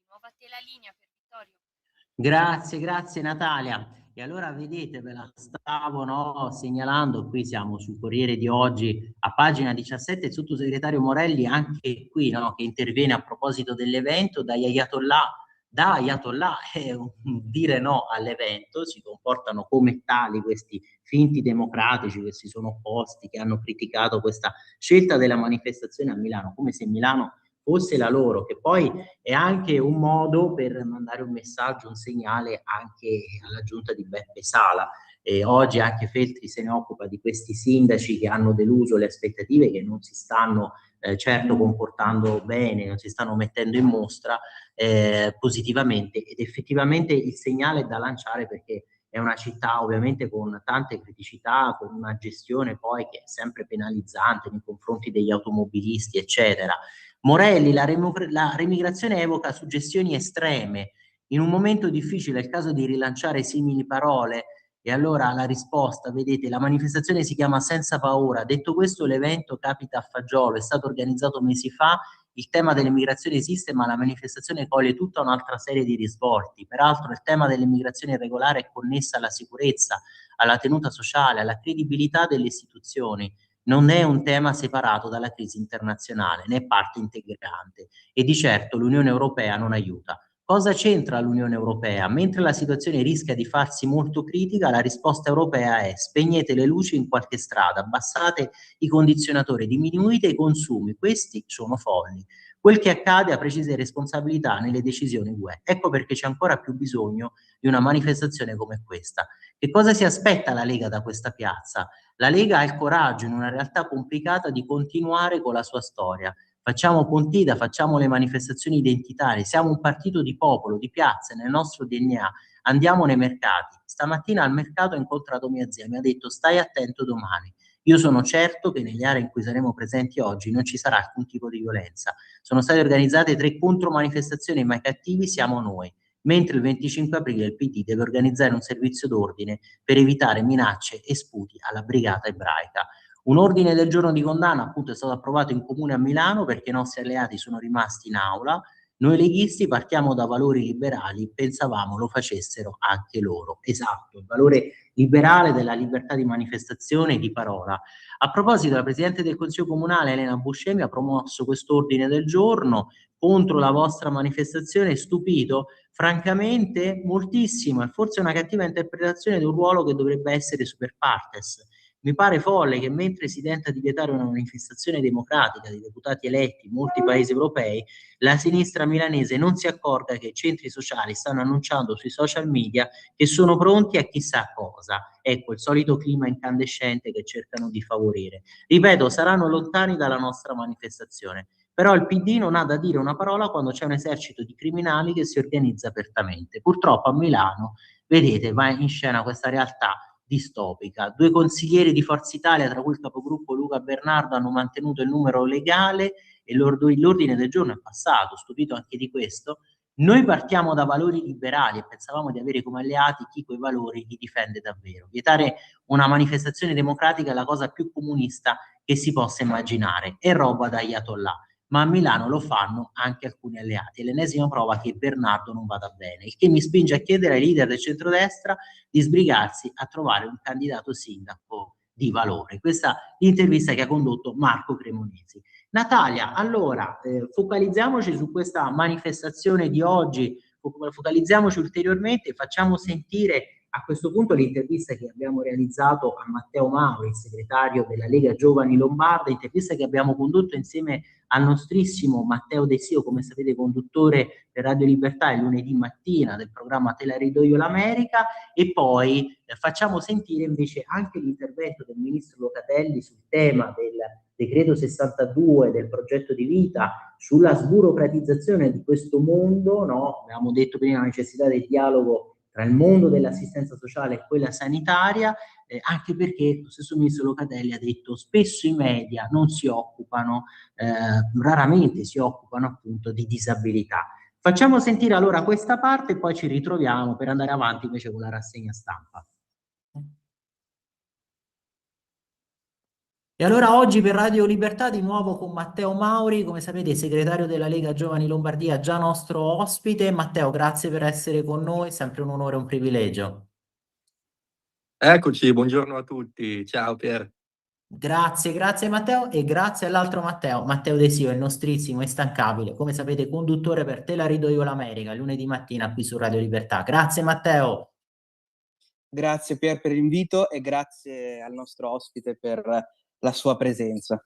Nuova tela linea per Vittorio. Grazie Natalia. E allora vedete, ve la stavo segnalando, qui siamo sul Corriere di oggi, a pagina 17, il sottosegretario Morelli anche qui che interviene a proposito dell'evento, da Ayatollah è un dire no all'evento, si comportano come tali questi finti democratici che si sono opposti, che hanno criticato questa scelta della manifestazione a Milano, come se Milano fosse la loro, che poi è anche un modo per mandare un messaggio, un segnale anche alla giunta di Beppe Sala. Oggi anche Feltri se ne occupa di questi sindaci che hanno deluso le aspettative, che non si stanno certo comportando bene, non si stanno mettendo in mostra positivamente, ed effettivamente il segnale è da lanciare, perché è una città ovviamente con tante criticità, con una gestione poi che è sempre penalizzante nei confronti degli automobilisti, eccetera. Morelli, la remigrazione evoca suggestioni estreme. In un momento difficile è il caso di rilanciare simili parole, e allora la risposta, vedete, la manifestazione si chiama Senza Paura. Detto questo, l'evento capita a fagiolo, è stato organizzato mesi fa, il tema dell'immigrazione esiste, ma la manifestazione coglie tutta un'altra serie di risvolti. Peraltro il tema dell'immigrazione irregolare è connessa alla sicurezza, alla tenuta sociale, alla credibilità delle istituzioni. Non è un tema separato dalla crisi internazionale, ne è parte integrante, e di certo l'Unione Europea non aiuta. Cosa c'entra l'Unione Europea? Mentre la situazione rischia di farsi molto critica, la risposta europea è: spegnete le luci in qualche strada, abbassate i condizionatori, diminuite i consumi, questi sono folli. Quel che accade ha precise responsabilità nelle decisioni UE. Ecco perché c'è ancora più bisogno di una manifestazione come questa. Che cosa si aspetta la Lega da questa piazza? La Lega ha il coraggio, in una realtà complicata, di continuare con la sua storia. Facciamo Pontida, facciamo le manifestazioni identitarie, siamo un partito di popolo, di piazze, nel nostro DNA, andiamo nei mercati. Stamattina al mercato ho incontrato mia zia, mi ha detto: stai attento domani. Io sono certo che nelle aree in cui saremo presenti oggi non ci sarà alcun tipo di violenza. Sono state organizzate 3 contromanifestazioni, ma i cattivi siamo noi. Mentre il 25 aprile il PD deve organizzare un servizio d'ordine per evitare minacce e sputi alla brigata ebraica. Un ordine del giorno di condanna appunto è stato approvato in comune a Milano, perché i nostri alleati sono rimasti in aula. Noi leghisti partiamo da valori liberali, pensavamo lo facessero anche loro. Esatto, il valore liberale della libertà di manifestazione e di parola. A proposito, la Presidente del Consiglio Comunale Elena Buscemi ha promosso questo ordine del giorno contro la vostra manifestazione, stupito? Francamente moltissimo, e forse una cattiva interpretazione di un ruolo che dovrebbe essere super partes. Mi pare folle che mentre si tenta di vietare una manifestazione democratica di deputati eletti in molti paesi europei, la sinistra milanese non si accorga che i centri sociali stanno annunciando sui social media che sono pronti a chissà cosa. Ecco, il solito clima incandescente che cercano di favorire. Ripeto, saranno lontani dalla nostra manifestazione, però il PD non ha da dire una parola quando c'è un esercito di criminali che si organizza apertamente. Purtroppo a Milano, vedete, va in scena questa realtà distopica. 2 consiglieri di Forza Italia, tra cui il capogruppo Luca Bernardo, hanno mantenuto il numero legale e l'ordine del giorno è passato. Stupito anche di questo. Noi partiamo da valori liberali e pensavamo di avere come alleati chi quei valori li difende davvero. Vietare una manifestazione democratica è la cosa più comunista che si possa immaginare, è roba da Ayatollah. Ma a Milano lo fanno anche alcuni alleati. È l'ennesima prova che Bernardo non vada bene, il che mi spinge a chiedere ai leader del centrodestra di sbrigarsi a trovare un candidato sindaco di valore. Questa intervista che ha condotto Marco Cremonesi. Natalia, allora focalizziamoci su questa manifestazione di oggi, focalizziamoci ulteriormente, facciamo sentire a questo punto l'intervista che abbiamo realizzato a Matteo Mauri, il segretario della Lega Giovani Lombarda, intervista che abbiamo condotto insieme al nostrissimo Matteo De Sio, come sapete conduttore per Radio Libertà il lunedì mattina del programma Te la ridò io l'America, e poi facciamo sentire invece anche l'intervento del ministro Locatelli sul tema del decreto 62 del progetto di vita, sulla sburocratizzazione di questo mondo, no? Abbiamo detto prima la necessità del dialogo tra il mondo dell'assistenza sociale e quella sanitaria, anche perché lo stesso ministro Locatelli ha detto spesso i media non si occupano, raramente si occupano appunto di disabilità. Facciamo sentire allora questa parte e poi ci ritroviamo per andare avanti invece con la rassegna stampa. E allora oggi per Radio Libertà di nuovo con Matteo Mauri, come sapete segretario della Lega Giovani Lombardia, già nostro ospite. Matteo, grazie per essere con noi, sempre un onore e un privilegio. Eccoci, buongiorno a tutti. Ciao Pier. Grazie Matteo e grazie all'altro Matteo, Matteo Desio, il nostrissimo, instancabile, come sapete conduttore per Te la rido io l'America, lunedì mattina qui su Radio Libertà. Grazie Matteo. Grazie Pier per l'invito e grazie al nostro ospite per la sua presenza.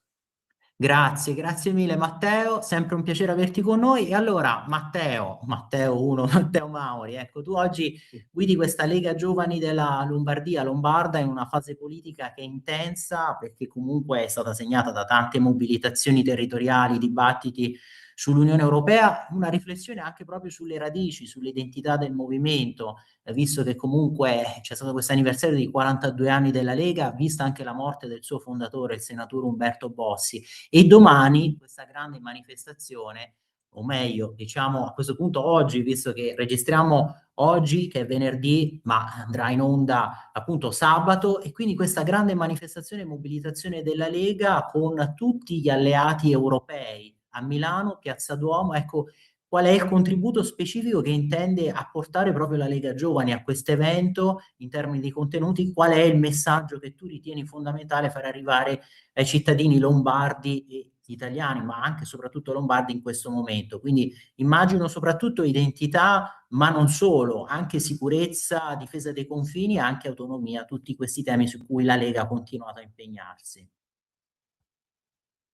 Grazie mille Matteo, sempre un piacere averti con noi. E allora Matteo 1, Matteo Mauri, ecco, tu oggi guidi questa Lega Giovani della Lombardia, lombarda, in una fase politica che è intensa perché comunque è stata segnata da tante mobilitazioni territoriali, dibattiti sull'Unione Europea, una riflessione anche proprio sulle radici, sull'identità del movimento, visto che comunque c'è stato questo anniversario di 42 anni della Lega, vista anche la morte del suo fondatore, il senatore Umberto Bossi. E domani questa grande manifestazione, o meglio, diciamo a questo punto oggi, visto che registriamo oggi che è venerdì, ma andrà in onda appunto sabato, e quindi questa grande manifestazione e mobilitazione della Lega con tutti gli alleati europei a Milano, Piazza Duomo. Ecco, qual è il contributo specifico che intende apportare proprio la Lega Giovani a questo evento in termini di contenuti? Qual è il messaggio che tu ritieni fondamentale far arrivare ai cittadini lombardi e italiani, ma anche e soprattutto lombardi in questo momento? Quindi immagino soprattutto identità, ma non solo, anche sicurezza, difesa dei confini e anche autonomia, tutti questi temi su cui la Lega ha continuato a impegnarsi.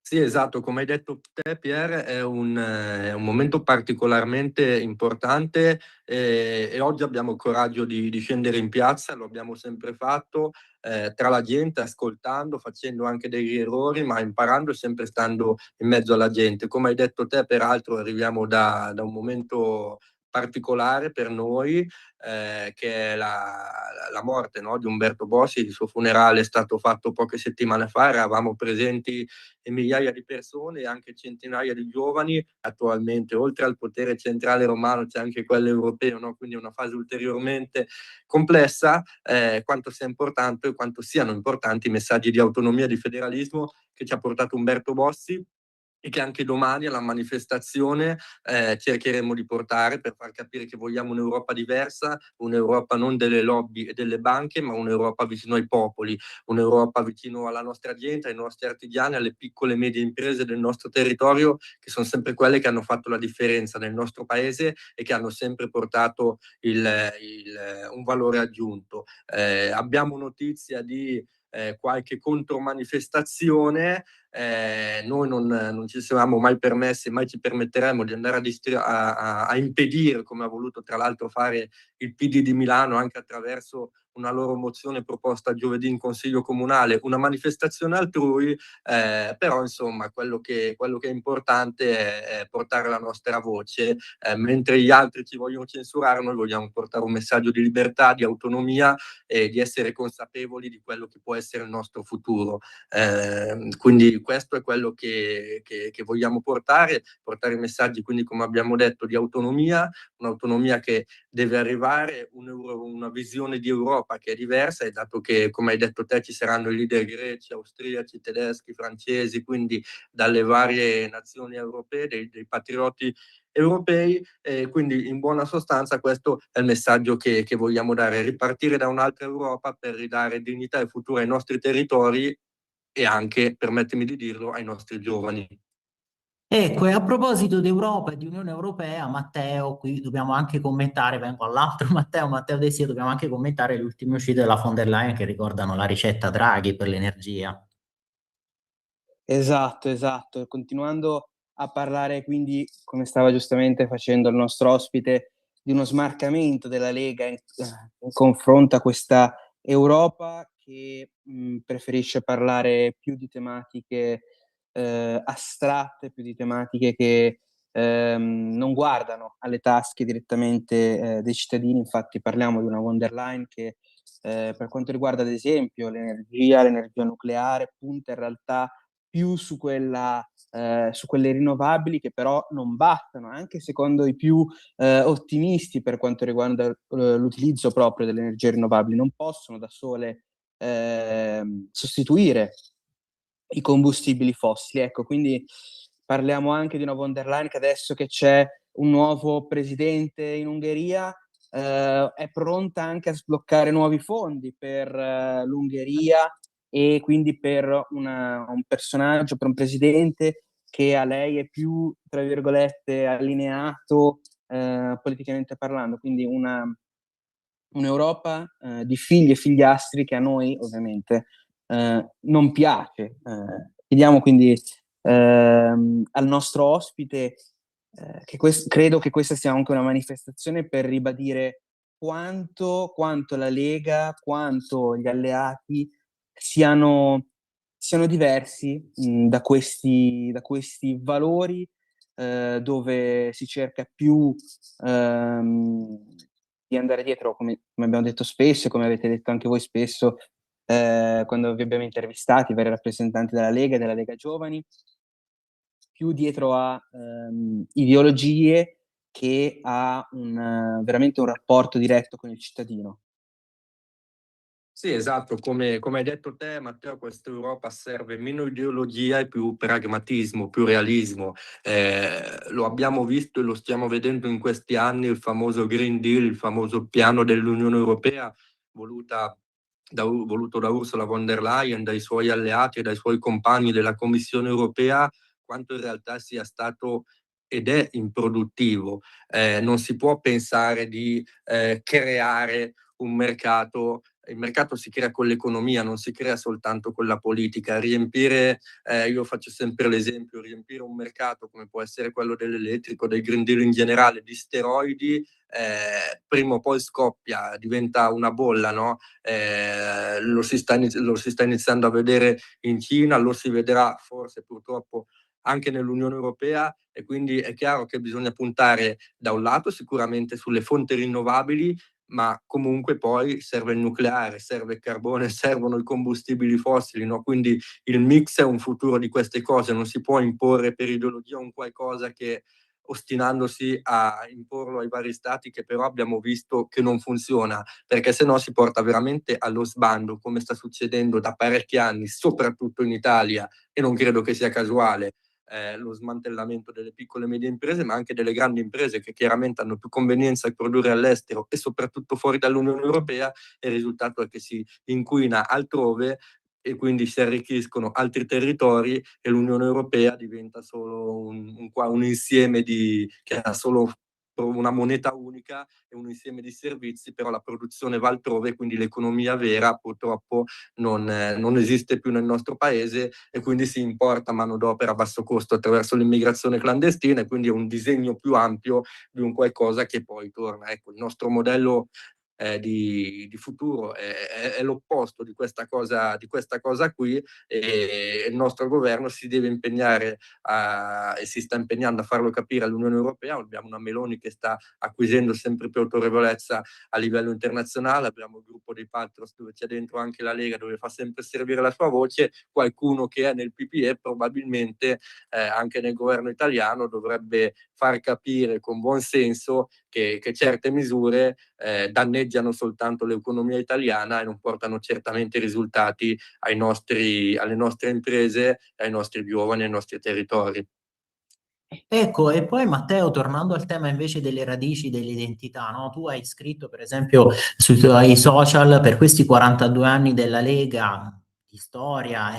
Sì, esatto, come hai detto te Pier, è un momento particolarmente importante e oggi abbiamo il coraggio di scendere in piazza, lo abbiamo sempre fatto, tra la gente, ascoltando, facendo anche degli errori, ma imparando e sempre stando in mezzo alla gente. Come hai detto te, peraltro arriviamo da un momento particolare per noi, che è la morte, no, di Umberto Bossi. Il suo funerale è stato fatto poche settimane fa, eravamo presenti migliaia di persone e anche centinaia di giovani. Attualmente, oltre al potere centrale romano, c'è anche quello europeo, no? Quindi è una fase ulteriormente complessa, quanto sia importante e quanto siano importanti i messaggi di autonomia e di federalismo che ci ha portato Umberto Bossi, e che anche domani alla manifestazione cercheremo di portare, per far capire che vogliamo un'Europa diversa, un'Europa non delle lobby e delle banche, ma un'Europa vicino ai popoli, un'Europa vicino alla nostra gente, ai nostri artigiani, alle piccole e medie imprese del nostro territorio, che sono sempre quelle che hanno fatto la differenza nel nostro paese e che hanno sempre portato un valore aggiunto. Abbiamo notizia di qualche contromanifestazione. Noi non ci siamo mai permessi, mai ci permetteremo di andare a impedire, come ha voluto tra l'altro fare il PD di Milano anche attraverso una loro mozione proposta giovedì in Consiglio Comunale, una manifestazione altrui, però insomma quello che è importante è portare la nostra voce, mentre gli altri ci vogliono censurare, noi vogliamo portare un messaggio di libertà, di autonomia e di essere consapevoli di quello che può essere il nostro futuro. Quindi questo è quello che vogliamo portare i messaggi, quindi come abbiamo detto, di autonomia, un'autonomia che deve arrivare, una visione di Europa che è diversa, e dato che, come hai detto te, ci saranno i leader greci, austriaci, tedeschi, francesi, quindi dalle varie nazioni europee, dei patrioti europei, quindi in buona sostanza questo è il messaggio che vogliamo dare: ripartire da un'altra Europa per ridare dignità e futuro ai nostri territori e anche, permettimi di dirlo, ai nostri giovani. Ecco, e a proposito d'Europa e di Unione Europea, Matteo, qui dobbiamo anche commentare, vengo all'altro Matteo Desio, dobbiamo anche commentare le ultime uscite della von der Leyen che ricordano la ricetta Draghi per l'energia. Esatto. Continuando a parlare quindi, come stava giustamente facendo il nostro ospite, di uno smarcamento della Lega in confronto a questa Europa che preferisce parlare più di tematiche astratte, più di tematiche che non guardano alle tasche direttamente dei cittadini. Infatti parliamo di una von der Leyen che per quanto riguarda ad esempio l'energia nucleare punta in realtà più su quelle rinnovabili, che però non bastano, anche secondo i più ottimisti per quanto riguarda l'utilizzo proprio delle energie rinnovabili, non possono da sole sostituire i combustibili fossili. Ecco, quindi parliamo anche di una von der Leyen che adesso che c'è un nuovo presidente in Ungheria è pronta anche a sbloccare nuovi fondi per l'Ungheria, e quindi per un personaggio, per un presidente che a lei è più, tra virgolette, allineato politicamente parlando. Quindi un'Europa di figli e figliastri che a noi ovviamente non piace. Chiediamo quindi al nostro ospite credo che questa sia anche una manifestazione per ribadire quanto la Lega, quanto gli alleati siano diversi da questi valori dove si cerca più di andare dietro, come abbiamo detto spesso e come avete detto anche voi spesso quando vi abbiamo intervistati, i vari rappresentanti della Lega e della Lega Giovani, più dietro a ideologie che a veramente un rapporto diretto con il cittadino. Sì, esatto, come hai detto te, Matteo, questa Europa serve meno ideologia e più pragmatismo, più realismo. Lo abbiamo visto e lo stiamo vedendo in questi anni, il famoso Green Deal, il famoso piano dell'Unione Europea, voluto da Ursula von der Leyen, dai suoi alleati e dai suoi compagni della Commissione Europea, quanto in realtà sia stato ed è improduttivo. Non si può pensare di creare un mercato. Il mercato si crea con l'economia, non si crea soltanto con la politica. Io faccio sempre l'esempio, riempire un mercato come può essere quello dell'elettrico, del Green Deal in generale, di steroidi, prima o poi scoppia, diventa una bolla, no? Lo si sta iniziando a vedere in Cina, lo si vedrà forse purtroppo anche nell'Unione Europea, e quindi è chiaro che bisogna puntare da un lato sicuramente sulle fonti rinnovabili, ma comunque poi serve il nucleare, serve il carbone, servono i combustibili fossili, no? Quindi il mix è un futuro di queste cose, non si può imporre per ideologia un qualcosa che, ostinandosi a imporlo ai vari stati, che però abbiamo visto che non funziona, perché sennò si porta veramente allo sbando, come sta succedendo da parecchi anni, soprattutto in Italia, e non credo che sia casuale. Lo smantellamento delle piccole e medie imprese, ma anche delle grandi imprese che chiaramente hanno più convenienza a produrre all'estero e soprattutto fuori dall'Unione Europea, e il risultato è che si inquina altrove e quindi si arricchiscono altri territori e l'Unione Europea diventa solo un insieme che ha solo una moneta unica e un insieme di servizi, però la produzione va altrove, quindi l'economia vera purtroppo non esiste più nel nostro paese, e quindi si importa manodopera a basso costo attraverso l'immigrazione clandestina, e quindi è un disegno più ampio di un qualcosa che poi torna. Ecco, il nostro modello di futuro è l'opposto di questa cosa qui, e il nostro governo si deve impegnare e si sta impegnando a farlo capire all'Unione Europea. Abbiamo una Meloni che sta acquisendo sempre più autorevolezza a livello internazionale, abbiamo il gruppo dei Patros dove c'è dentro anche la Lega, dove fa sempre servire la sua voce, qualcuno che è nel PPE probabilmente anche nel governo italiano dovrebbe far capire con buon senso che certe misure danneggiano soltanto l'economia italiana e non portano certamente risultati alle nostre imprese, ai nostri giovani, ai nostri territori. Ecco, e poi Matteo, tornando al tema invece delle radici, dell'identità, no? Tu hai scritto per esempio sui tuoi social, per questi 42 anni della Lega, di storia,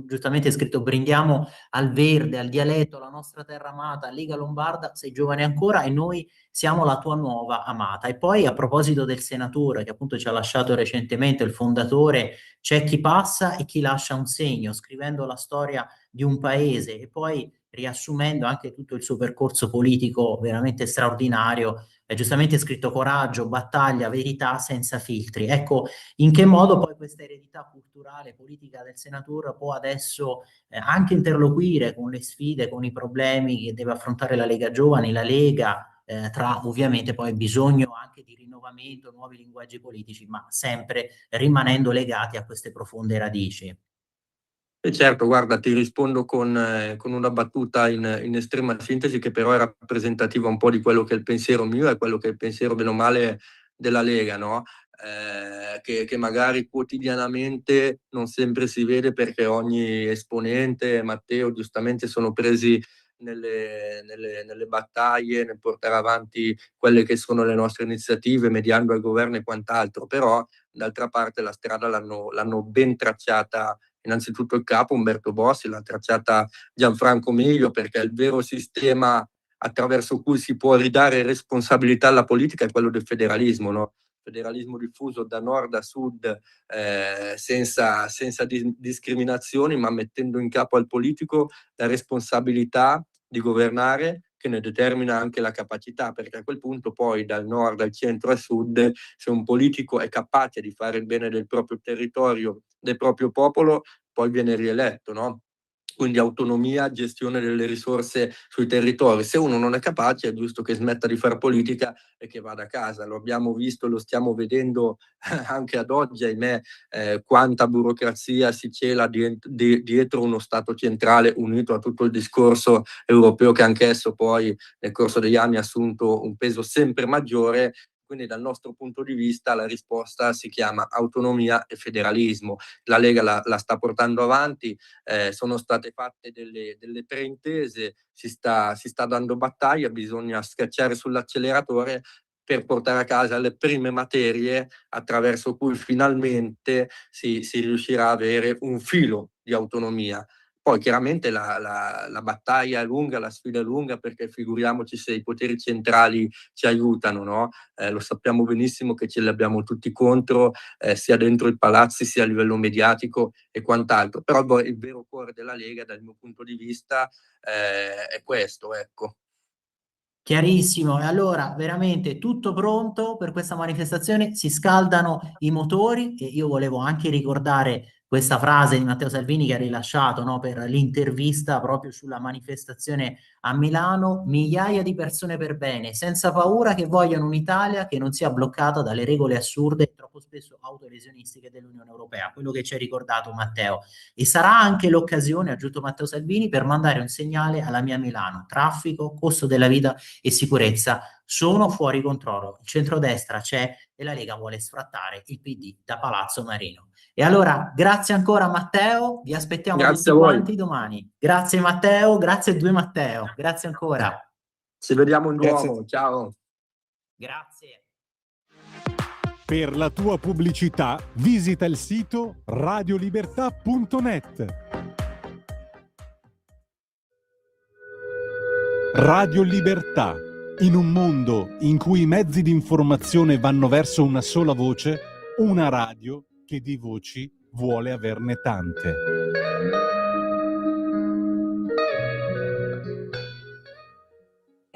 giustamente hai scritto: brindiamo al verde, al dialetto, alla nostra terra amata, Lega Lombarda, sei giovane ancora e noi siamo la tua nuova amata. E poi, a proposito del senatore che appunto ci ha lasciato recentemente, il fondatore, c'è chi passa e chi lascia un segno, scrivendo la storia di un paese e poi riassumendo anche tutto il suo percorso politico veramente straordinario, è giustamente scritto coraggio, battaglia, verità senza filtri. Ecco, in che modo poi questa eredità culturale, politica del senatore può adesso anche interloquire con le sfide, con i problemi che deve affrontare la Lega Giovani, la Lega, tra ovviamente poi bisogno anche di rinnovamento, nuovi linguaggi politici, ma sempre rimanendo legati a queste profonde radici. E certo, guarda, ti rispondo con una battuta in estrema sintesi, che però è rappresentativa un po' di quello che è il pensiero mio e quello che è il pensiero bene o male della Lega, no? Che magari quotidianamente non sempre si vede, perché ogni esponente, Matteo, giustamente sono presi nelle battaglie, nel portare avanti quelle che sono le nostre iniziative, mediando al governo e quant'altro, però d'altra parte la strada l'hanno ben tracciata innanzitutto il capo Umberto Bossi, l'ha tracciata Gianfranco Miglio, perché il vero sistema attraverso cui si può ridare responsabilità alla politica è quello del federalismo, no? Federalismo diffuso da nord a sud, senza discriminazioni, ma mettendo in capo al politico la responsabilità di governare, che ne determina anche la capacità, perché a quel punto poi dal nord, al centro, al sud, se un politico è capace di fare il bene del proprio territorio, del proprio popolo, poi viene rieletto, no? Quindi autonomia, gestione delle risorse sui territori. Se uno non è capace, è giusto che smetta di fare politica e che vada a casa. Lo abbiamo visto, lo stiamo vedendo anche ad oggi, ahimè, quanta burocrazia si cela dietro uno Stato centrale unito a tutto il discorso europeo, che anch'esso poi nel corso degli anni ha assunto un peso sempre maggiore. Quindi dal nostro punto di vista la risposta si chiama autonomia e federalismo. La Lega la sta portando avanti, sono state fatte delle preintese, si sta dando battaglia, bisogna schiacciare sull'acceleratore per portare a casa le prime materie attraverso cui finalmente si riuscirà a avere un filo di autonomia. Poi chiaramente la battaglia è lunga, la sfida è lunga, perché figuriamoci se i poteri centrali ci aiutano, no? Lo sappiamo benissimo che ce li abbiamo tutti contro, sia dentro i palazzi sia a livello mediatico e quant'altro. Però il vero cuore della Lega, dal mio punto di vista, è questo, ecco. Chiarissimo, e allora veramente tutto pronto per questa manifestazione, si scaldano i motori e io volevo anche ricordare questa frase di Matteo Salvini che ha rilasciato, no, per l'intervista proprio sulla manifestazione a Milano: migliaia di persone per bene, senza paura, che vogliono un'Italia che non sia bloccata dalle regole assurde e troppo spesso autolesionistiche dell'Unione Europea, quello che ci ha ricordato Matteo. E sarà anche l'occasione, ha aggiunto Matteo Salvini, per mandare un segnale alla mia Milano: traffico, costo della vita e sicurezza sono fuori controllo. Il centrodestra c'è e la Lega vuole sfrattare il PD da Palazzo Marino. E allora, grazie ancora Matteo, vi aspettiamo tutti quanti domani. Grazie Matteo, grazie due Matteo, grazie ancora. Ci vediamo in Duomo, ciao. Grazie. Per la tua pubblicità visita il sito radiolibertà.net. Radio Libertà. In un mondo in cui i mezzi di informazione vanno verso una sola voce, una radio che di voci vuole averne tante.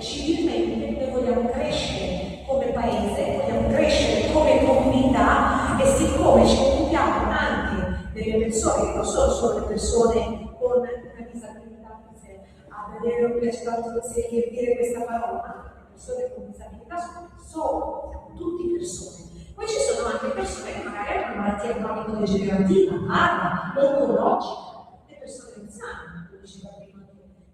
Civilmente noi vogliamo crescere come paese, vogliamo crescere come comunità, e siccome ci occupiamo anche delle persone che non sono solo le persone con una disabilità, a vedere un piace tanto dire questa parola, le persone con disabilità sono tutte persone. Poi ci sono anche persone che magari hanno una malattia cronico-degenerativa, oncologica, le persone anziane, come diceva prima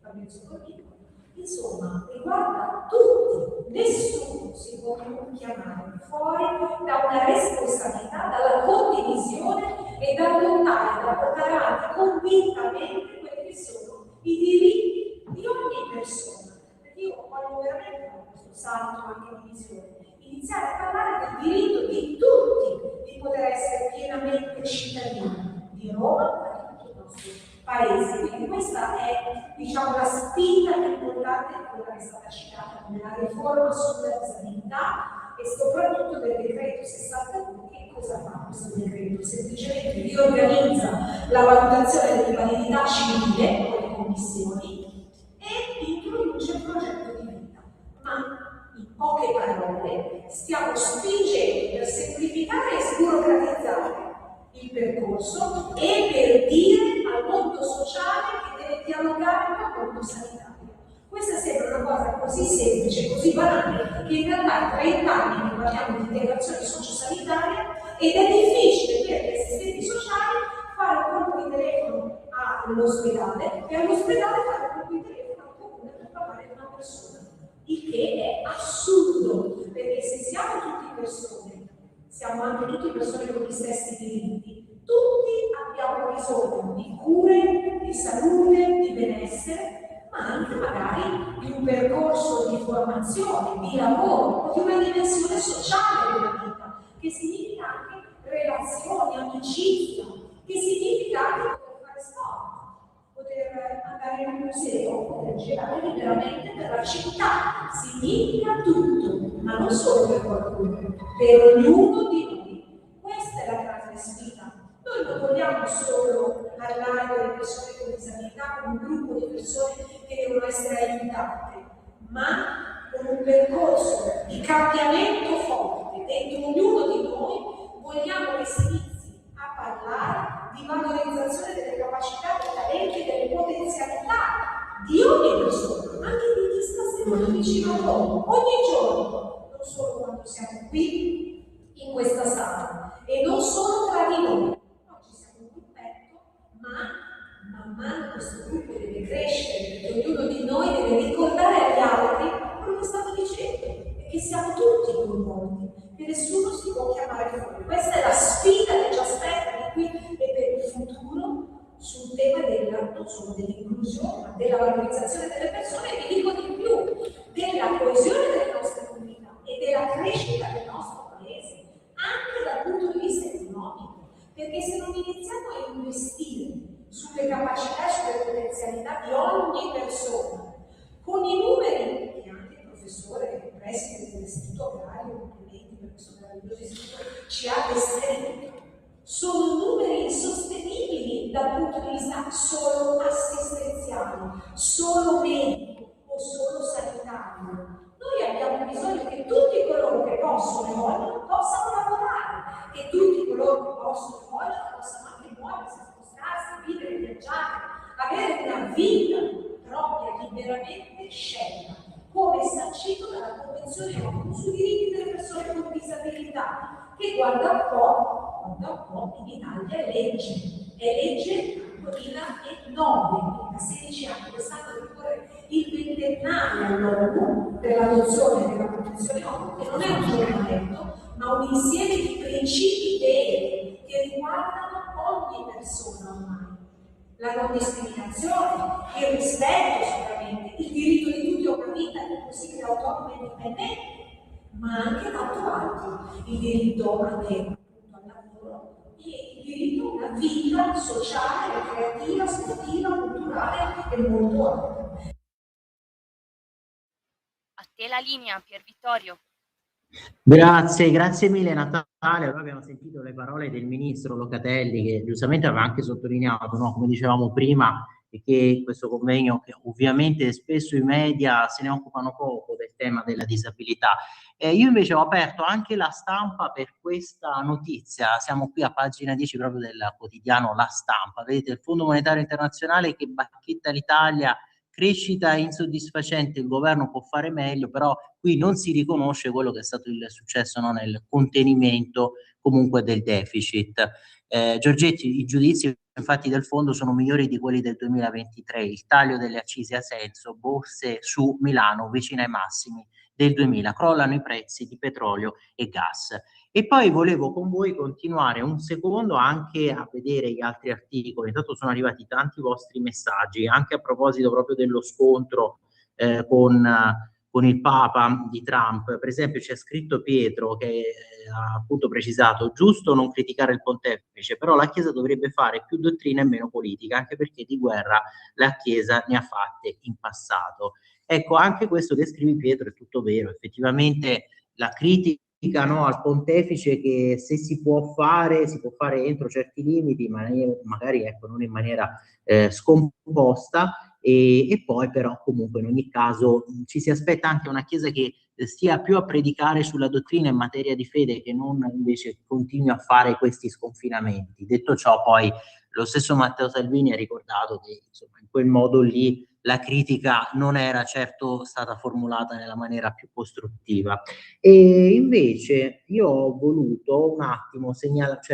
Fabrizio Corrino. Insomma, riguarda tutti, nessuno si può chiamare fuori da una responsabilità, dalla condivisione e dal lottare, da portare avanti convintamente quelli che sono i diritti di ogni persona. Perché io voglio veramente fare questo salto anche di visione, iniziare a parlare del diritto di tutti di poter essere pienamente cittadini di Roma e di tutto il nostro paese. Quindi questa è, diciamo, la spinta più importante, quella che è stata citata come la riforma sulla disabilità e soprattutto del decreto 62. Che cosa fa questo decreto? Semplicemente riorganizza la valutazione dell'invalidità civile con le commissioni e introduce il progetto di vita. Ma in poche parole, stiamo spingendo per semplificare e sburocratizzare il percorso e per dire al mondo sociale che deve dialogare con il mondo sanitario. Questa sembra una cosa così semplice, così banale, che in realtà 30 anni che parliamo di integrazione sociosanitaria ed è difficile per gli assistenti sociali fare un colpo di telefono all'ospedale e all'ospedale fare un colpo di telefono al comune per parlare di una persona. Il che è assurdo, perché se siamo tutti persone, siamo anche tutte persone con gli stessi diritti, tutti abbiamo bisogno di cure, di salute, di benessere, ma anche magari di un percorso di formazione, di lavoro, di una dimensione sociale della vita, che significa anche relazioni, amicizia, che significa anche poter fare sport, poter andare in un museo, poter girare liberamente per la città, significa tutto, ma non solo per qualcuno, per ognuno di noi. Questa è la grande sfida. Noi non vogliamo solo parlare delle persone con disabilità come un gruppo di persone che devono essere aiutate, ma con un percorso di cambiamento forte dentro ognuno di noi. Vogliamo che si inizi a parlare di valorizzazione delle capacità, dei talenti e delle potenzialità di ogni persona, anche di chi sta seduto vicino a noi, ogni giorno, non solo quando siamo qui in questa sala e non solo tra di noi. Ma man mano questo gruppo deve crescere, perché ognuno di noi deve ricordare agli altri quello che stavo dicendo, e che siamo tutti coinvolti, che nessuno si può chiamare fuori. Questa è la sfida che ci aspetta di qui e per il futuro sul tema non solo dell'inclusione, ma della valorizzazione delle persone, e vi dico di più, della coesione delle nostre comunità e della crescita del nostro paese, anche dal punto di vista economico. Perché se non iniziamo a investire sulle capacità e sulle potenzialità di ogni persona, con i numeri che anche il professore preside dell'Istituto Agrario, complimenti per questo meraviglioso istituto, ci ha descritto, sono numeri insostenibili dal punto di vista solo assistenziale, solo medico o solo sanitario. Noi abbiamo bisogno che tutti coloro che possono e vogliono possano lavorare, che tutti coloro che possono e vogliono possano anche muoversi, spostarsi, vivere, viaggiare, avere una vita propria, liberamente scelta, come sancito dalla Convenzione ONU sui diritti delle persone con disabilità, che guarda un po', in Italia è legge 2009, da 16 anni, quest'anno ricorre il ventennale all'ONU per l'adozione della Convenzione ONU, che non è un giornaletto, ma un insieme di principi veri che riguardano ogni persona ormai. La non discriminazione, il rispetto sicuramente, il diritto di tutti a una vita inclusiva, autonoma e indipendente, ma anche tanto altro, il diritto anche al lavoro e il diritto a una vita sociale, creativa, sportiva, culturale e molto alta. A te la linea, Pier Vittorio. Grazie mille Natalia. Allora abbiamo sentito le parole del ministro Locatelli, che giustamente aveva anche sottolineato, no, come dicevamo prima, che questo convegno, che ovviamente spesso i media se ne occupano poco del tema della disabilità. Io invece ho aperto anche La Stampa per questa notizia. Siamo qui a pagina 10 proprio del quotidiano La Stampa. Vedete il Fondo Monetario Internazionale che bacchetta l'Italia. Crescita insoddisfacente, il governo può fare meglio, però qui non si riconosce quello che è stato il successo, no, nel contenimento comunque del deficit. Giorgetti, i giudizi infatti del fondo sono migliori di quelli del 2023, il taglio delle accise ha senso, borse su Milano vicine ai massimi del 2000, crollano i prezzi di petrolio e gas. E poi volevo con voi continuare un secondo anche a vedere gli altri articoli. Intanto sono arrivati tanti vostri messaggi, anche a proposito proprio dello scontro con il Papa di Trump. Per esempio c'è scritto Pietro che ha appunto precisato: giusto non criticare il pontefice, però la Chiesa dovrebbe fare più dottrina e meno politica, anche perché di guerra la Chiesa ne ha fatte in passato. Ecco, anche questo che scrivi Pietro è tutto vero, effettivamente la critica, no, al pontefice, che se si può fare entro certi limiti, magari ecco, non in maniera scomposta, e poi però comunque in ogni caso ci si aspetta anche una Chiesa che stia più a predicare sulla dottrina in materia di fede che non invece continui a fare questi sconfinamenti. Detto ciò, poi lo stesso Matteo Salvini ha ricordato che insomma, in quel modo lì la critica non era certo stata formulata nella maniera più costruttiva. E invece io ho voluto un attimo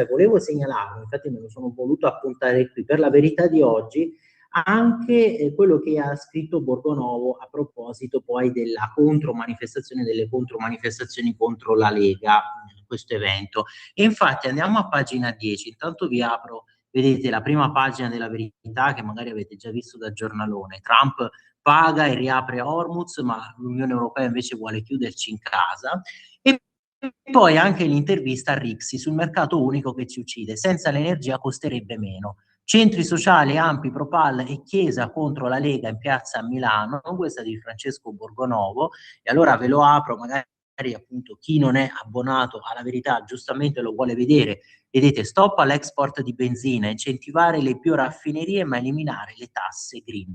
volevo segnalarlo, infatti me lo sono voluto appuntare qui, per la verità di oggi, anche quello che ha scritto Borgonovo a proposito poi della contromanifestazione, delle contromanifestazioni contro la Lega, questo evento. E infatti andiamo a pagina 10, intanto vi apro, vedete la prima pagina della Verità che magari avete già visto da giornalone. Trump paga e riapre Hormuz, ma l'Unione Europea invece vuole chiuderci in casa. E poi anche l'intervista a Rixi sul mercato unico che ci uccide, senza l'energia costerebbe meno. Centri sociali ampi, Propal e Chiesa contro la Lega in piazza a Milano, questa di Francesco Borgonovo, e allora ve lo apro, magari appunto chi non è abbonato alla Verità giustamente lo vuole vedere. Vedete, stop all'export di benzina, incentivare le bioraffinerie ma eliminare le tasse green.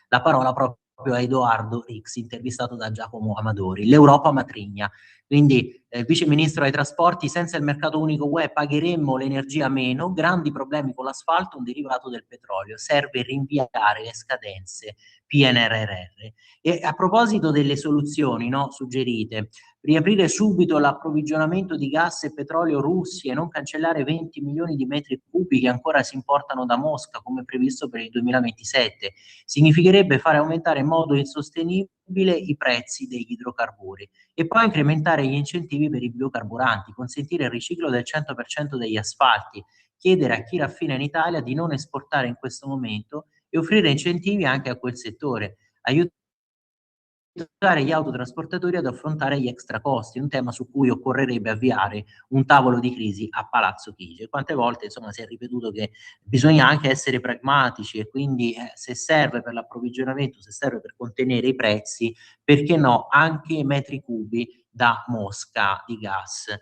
La parola proprio a Edoardo Rixi, intervistato da Giacomo Amadori. L'Europa matrigna. Quindi vice ministro ai trasporti, senza il mercato unico UE pagheremmo l'energia meno, grandi problemi con l'asfalto, un derivato del petrolio, serve rinviare le scadenze PNRR. E a proposito delle soluzioni suggerite, riaprire subito l'approvvigionamento di gas e petrolio russi e non cancellare 20 milioni di metri cubi che ancora si importano da Mosca come previsto per il 2027, significherebbe fare aumentare in modo insostenibile i prezzi degli idrocarburi e poi incrementare gli incentivi per i biocarburanti, consentire il riciclo del 100% degli asfalti, chiedere a chi raffina in Italia di non esportare in questo momento e offrire incentivi anche a quel settore, aiutare gli autotrasportatori ad affrontare gli extra costi, un tema su cui occorrerebbe avviare un tavolo di crisi a Palazzo Chigi. Quante volte insomma si è ripetuto che bisogna anche essere pragmatici e quindi se serve per l'approvvigionamento, se serve per contenere i prezzi, perché no anche metri cubi da Mosca di gas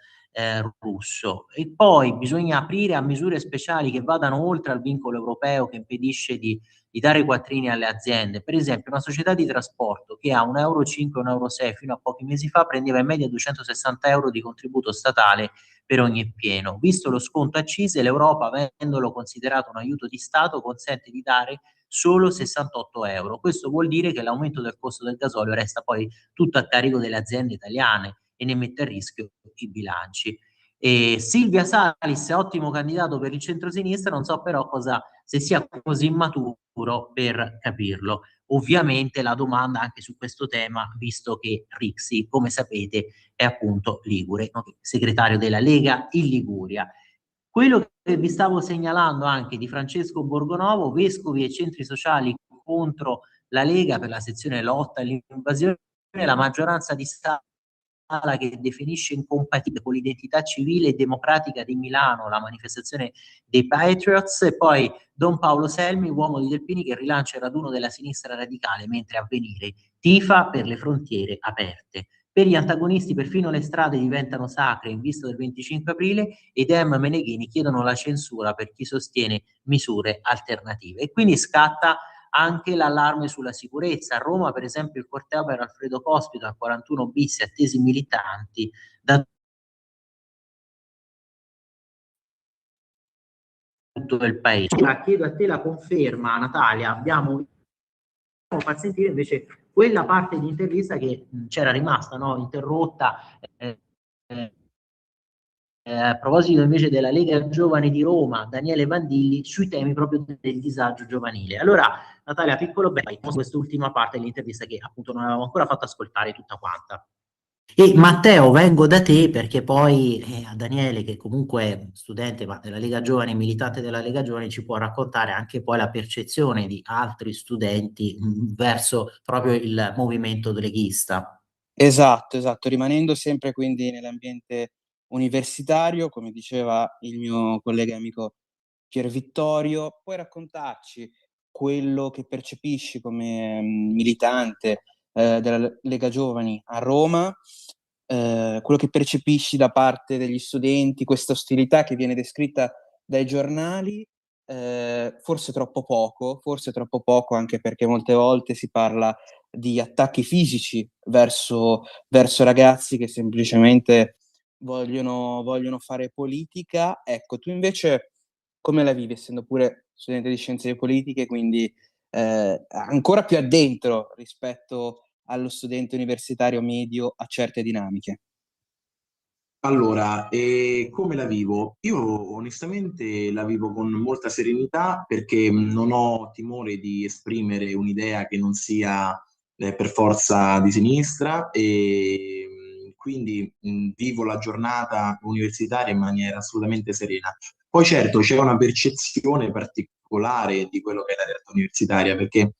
russo. E poi bisogna aprire a misure speciali che vadano oltre al vincolo europeo che impedisce di dare quattrini alle aziende. Per esempio una società di trasporto che ha 1,5 euro, 1,6 euro fino a pochi mesi fa prendeva in media 260 euro di contributo statale per ogni pieno. Visto lo sconto accise, l'Europa, avendolo considerato un aiuto di Stato, consente di dare solo 68 euro. Questo vuol dire che l'aumento del costo del gasolio resta poi tutto a carico delle aziende italiane e ne mette a rischio i bilanci. E Silvia Salis è ottimo candidato per il centrosinistra, non so però se sia così maturo per capirlo. Ovviamente la domanda anche su questo tema, visto che Rixi, come sapete, è appunto ligure, segretario della Lega in Liguria. Quello che vi stavo segnalando anche di Francesco Borgonovo, vescovi e centri sociali contro la Lega per la sezione lotta all'invasione, la maggioranza di Stato che definisce incompatibile con l'identità civile e democratica di Milano la manifestazione dei Patriots, e poi Don Paolo Selmi, uomo di Delpini, che rilancia il raduno della sinistra radicale, mentre Avvenire tifa per le frontiere aperte. Per gli antagonisti perfino le strade diventano sacre in vista del 25 aprile e Dem Meneghini chiedono la censura per chi sostiene misure alternative. E quindi scatta anche l'allarme sulla sicurezza. A Roma, per esempio, il corteo per Alfredo Cospito al 41 bis attesi militanti da tutto il paese. Chiedo a te la conferma, Natalia, abbiamo far sentire invece quella parte di intervista che c'era rimasta interrotta a proposito invece della Lega Giovane di Roma, Daniele Vandilli, sui temi proprio del disagio giovanile. Allora, Natalia, piccolo bene, quest'ultima parte dell'intervista che appunto non avevamo ancora fatto ascoltare tutta quanta. E Matteo, vengo da te perché poi a Daniele, che comunque è studente della Lega Giovane, militante della Lega Giovane, ci può raccontare anche poi la percezione di altri studenti verso proprio il movimento leghista. Esatto, rimanendo sempre quindi nell'ambiente universitario, come diceva il mio collega e amico Pier Vittorio, puoi raccontarci quello che percepisci come militante della Lega Giovani a Roma, quello che percepisci da parte degli studenti, questa ostilità che viene descritta dai giornali, forse troppo poco, anche perché molte volte si parla di attacchi fisici verso ragazzi che semplicemente vogliono fare politica. Ecco, tu invece come la vivi, essendo pure studente di scienze politiche, quindi ancora più addentro rispetto allo studente universitario medio a certe dinamiche? Allora, come la vivo? Io onestamente la vivo con molta serenità perché non ho timore di esprimere un'idea che non sia per forza di sinistra e quindi vivo la giornata universitaria in maniera assolutamente serena. Poi certo c'è una percezione particolare di quello che è la realtà universitaria perché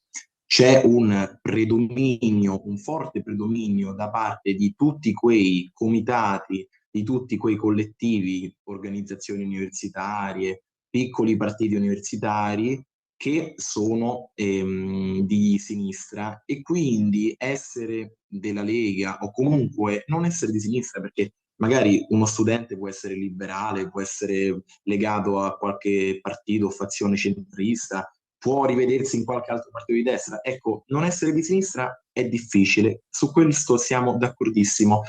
c'è un predominio, un forte predominio da parte di tutti quei comitati, di tutti quei collettivi, organizzazioni universitarie, piccoli partiti universitari che sono di sinistra e quindi essere della Lega o comunque non essere di sinistra perché magari uno studente può essere liberale, può essere legato a qualche partito o fazione centrista, può rivedersi in qualche altro partito di destra. Ecco, non essere di sinistra è difficile, su questo siamo d'accordissimo.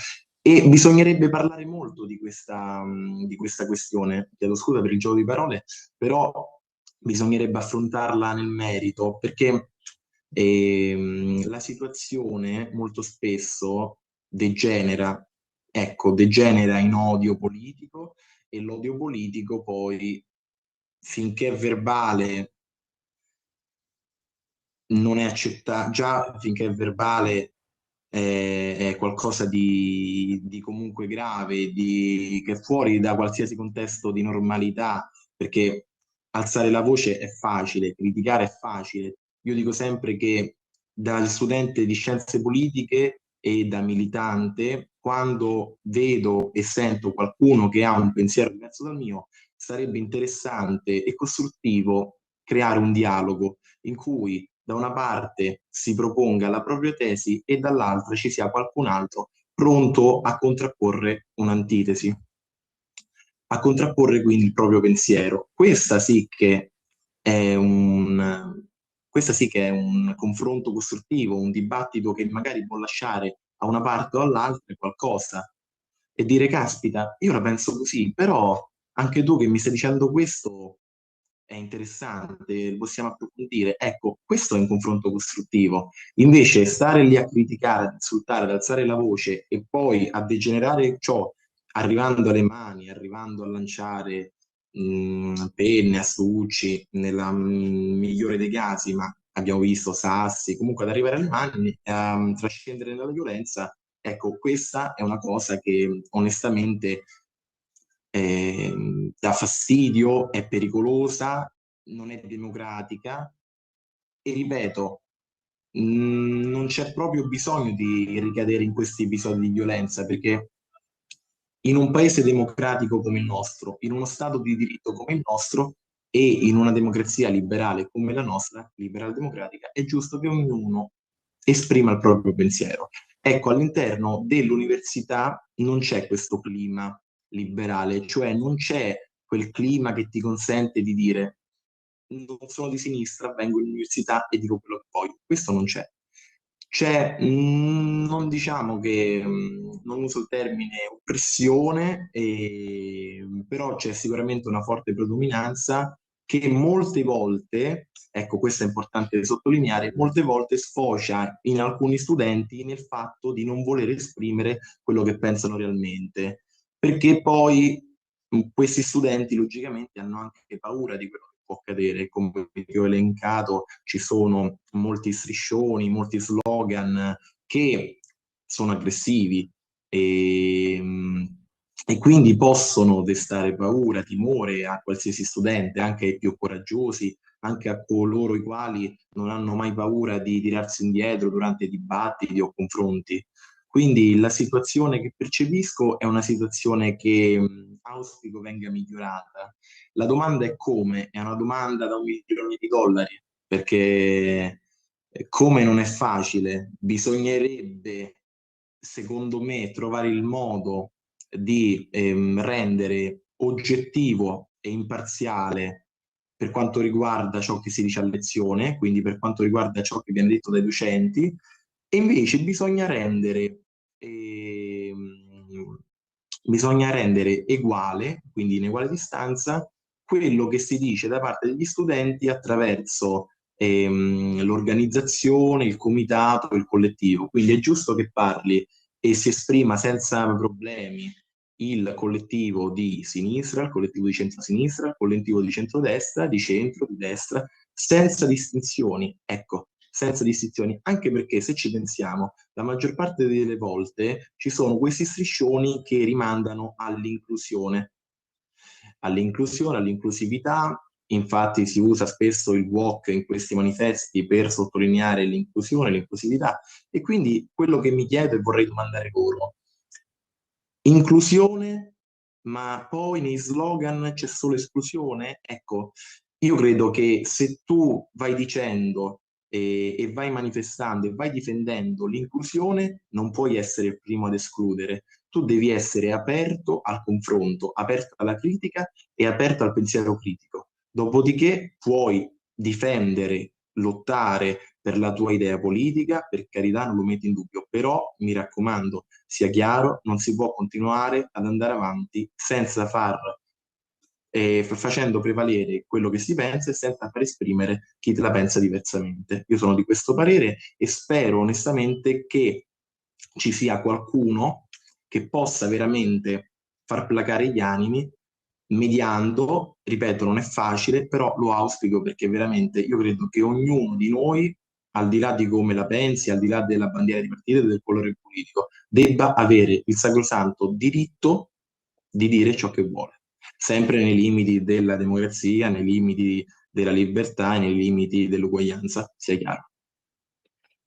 E bisognerebbe parlare molto di questa questione. Chiedo scusa per il gioco di parole, però bisognerebbe affrontarla nel merito, perché la situazione molto spesso degenera, ecco, degenera in odio politico e l'odio politico poi, finché è verbale, non è accettato, già finché è verbale è qualcosa di comunque grave, che è fuori da qualsiasi contesto di normalità, perché alzare la voce è facile, criticare è facile. Io dico sempre che da studente di scienze politiche e da militante, quando vedo e sento qualcuno che ha un pensiero diverso dal mio, sarebbe interessante e costruttivo creare un dialogo in cui da una parte si proponga la propria tesi e dall'altra ci sia qualcun altro pronto a contrapporre un'antitesi, a contrapporre quindi il proprio pensiero. Questa sì che è un confronto costruttivo, un dibattito che magari può lasciare a una parte o all'altra qualcosa e dire, caspita, io la penso così, però anche tu che mi stai dicendo questo è interessante, possiamo approfondire. Ecco, questo è un confronto costruttivo. Invece stare lì a criticare, ad insultare, ad alzare la voce e poi a degenerare ciò, arrivando alle mani, arrivando a lanciare penne, astucci, nella migliore dei casi, ma abbiamo visto sassi, comunque ad arrivare alle mani, a trascendere nella violenza, ecco, questa è una cosa che onestamente dà fastidio, è pericolosa, non è democratica e ripeto, non c'è proprio bisogno di ricadere in questi episodi di violenza perché in un paese democratico come il nostro, in uno Stato di diritto come il nostro e in una democrazia liberale come la nostra, liberale democratica, è giusto che ognuno esprima il proprio pensiero. Ecco, all'interno dell'università non c'è questo clima liberale, cioè non c'è quel clima che ti consente di dire non sono di sinistra, vengo in università e dico quello che voglio. Questo non c'è. C'è, non diciamo che, non uso il termine oppressione, però c'è sicuramente una forte predominanza che molte volte, ecco questo è importante sottolineare, molte volte sfocia in alcuni studenti nel fatto di non voler esprimere quello che pensano realmente, perché poi questi studenti logicamente hanno anche paura di quello che può accadere, come vi ho elencato ci sono molti striscioni, molti slogan che sono aggressivi e quindi possono destare paura, timore a qualsiasi studente, anche ai più coraggiosi, anche a coloro i quali non hanno mai paura di tirarsi indietro durante dibattiti o confronti. Quindi la situazione che percepisco è una situazione che auspico venga migliorata. La domanda è come? È una domanda da $1.000.000.000, perché come non è facile, bisognerebbe, secondo me, trovare il modo di rendere oggettivo e imparziale per quanto riguarda ciò che si dice a lezione, quindi per quanto riguarda ciò che viene detto dai docenti, e invece bisogna rendere uguale, quindi in uguale distanza, quello che si dice da parte degli studenti attraverso l'organizzazione, il comitato, il collettivo. Quindi è giusto che parli e si esprima senza problemi il collettivo di sinistra, il collettivo di centrosinistra, il collettivo di centrodestra, di centro, di destra, senza distinzioni. Ecco, senza distinzioni, anche perché se ci pensiamo, la maggior parte delle volte ci sono questi striscioni che rimandano all'inclusione, all'inclusività. Infatti si usa spesso il walk in questi manifesti per sottolineare l'inclusione, l'inclusività, e quindi quello che mi chiedo e vorrei domandare loro: inclusione, ma poi nei slogan c'è solo esclusione? Ecco, io credo che se tu vai dicendo e vai manifestando e vai difendendo l'inclusione, non puoi essere il primo ad escludere. Tu devi essere aperto al confronto, aperto alla critica e aperto al pensiero critico. Dopodiché puoi difendere, lottare per la tua idea politica, per carità, non lo metti in dubbio, però mi raccomando, sia chiaro, non si può continuare ad andare avanti senza facendo prevalere quello che si pensa e senza far esprimere chi la pensa diversamente. Io sono di questo parere e spero onestamente che ci sia qualcuno che possa veramente far placare gli animi mediando. Ripeto, non è facile, però lo auspico, perché veramente io credo che ognuno di noi, al di là di come la pensi, al di là della bandiera di partito e del colore politico, debba avere il sacrosanto diritto di dire ciò che vuole, sempre nei limiti della democrazia, nei limiti della libertà e nei limiti dell'uguaglianza, sia chiaro.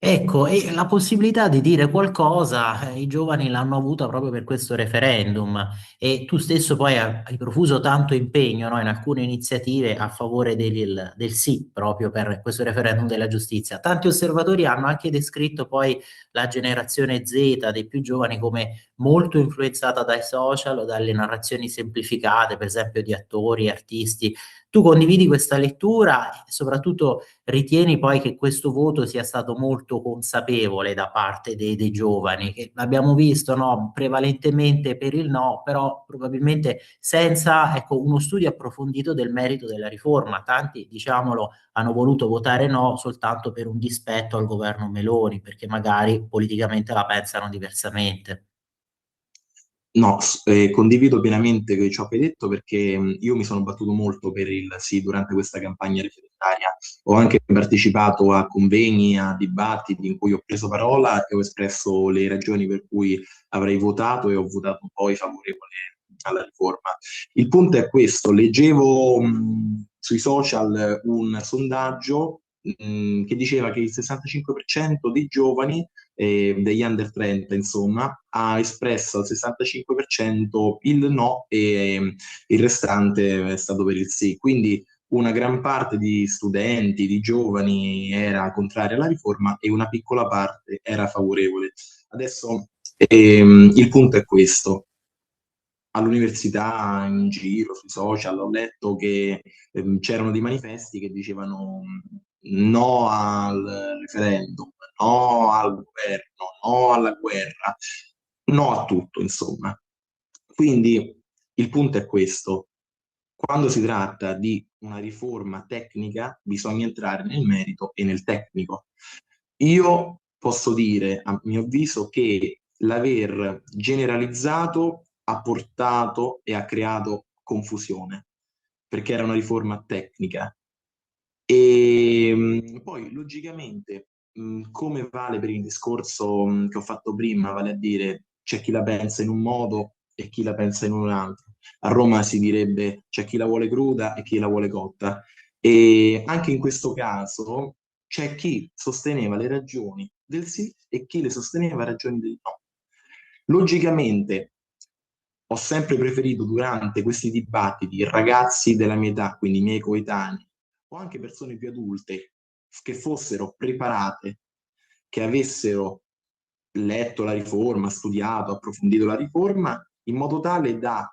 Ecco, e la possibilità di dire qualcosa, i giovani l'hanno avuta proprio per questo referendum, e tu stesso poi hai profuso tanto impegno, no, in alcune iniziative a favore del sì, proprio per questo referendum della giustizia. Tanti osservatori hanno anche descritto poi la generazione Z dei più giovani come molto influenzata dai social o dalle narrazioni semplificate, per esempio di attori, artisti. Tu condividi questa lettura e soprattutto ritieni poi che questo voto sia stato molto consapevole da parte dei giovani, che l'abbiamo visto, no, prevalentemente per il no, però probabilmente senza, ecco, uno studio approfondito del merito della riforma. Tanti, diciamolo, hanno voluto votare no soltanto per un dispetto al governo Meloni, perché magari politicamente la pensano diversamente. No, condivido pienamente ciò che hai detto, perché io mi sono battuto molto per il sì durante questa campagna referendaria. Ho anche partecipato a convegni, a dibattiti in cui ho preso parola e ho espresso le ragioni per cui avrei votato, e ho votato poi favorevole alla riforma. Il punto è questo: leggevo sui social un sondaggio che diceva che il 65% dei giovani, degli under 30, insomma, ha espresso al 65% il no, e il restante è stato per il sì. Quindi una gran parte di studenti, di giovani era contraria alla riforma e una piccola parte era favorevole. Adesso il punto è questo. All'università, in giro, sui social, ho letto che c'erano dei manifesti che dicevano no al referendum, no al governo, no alla guerra, no a tutto, insomma. Quindi il punto è questo: quando si tratta di una riforma tecnica bisogna entrare nel merito e nel tecnico. Io posso dire, a mio avviso, che l'aver generalizzato ha portato e ha creato confusione, perché era una riforma tecnica. E poi, logicamente, come vale per il discorso che ho fatto prima, vale a dire c'è chi la pensa in un modo e chi la pensa in un altro. A Roma si direbbe c'è chi la vuole cruda e chi la vuole cotta. E anche in questo caso c'è chi sosteneva le ragioni del sì e chi le sosteneva ragioni del no. Logicamente ho sempre preferito durante questi dibattiti ragazzi della mia età, quindi i miei coetanei, o anche persone più adulte, che fossero preparate, che avessero letto la riforma, studiato, approfondito la riforma, in modo tale da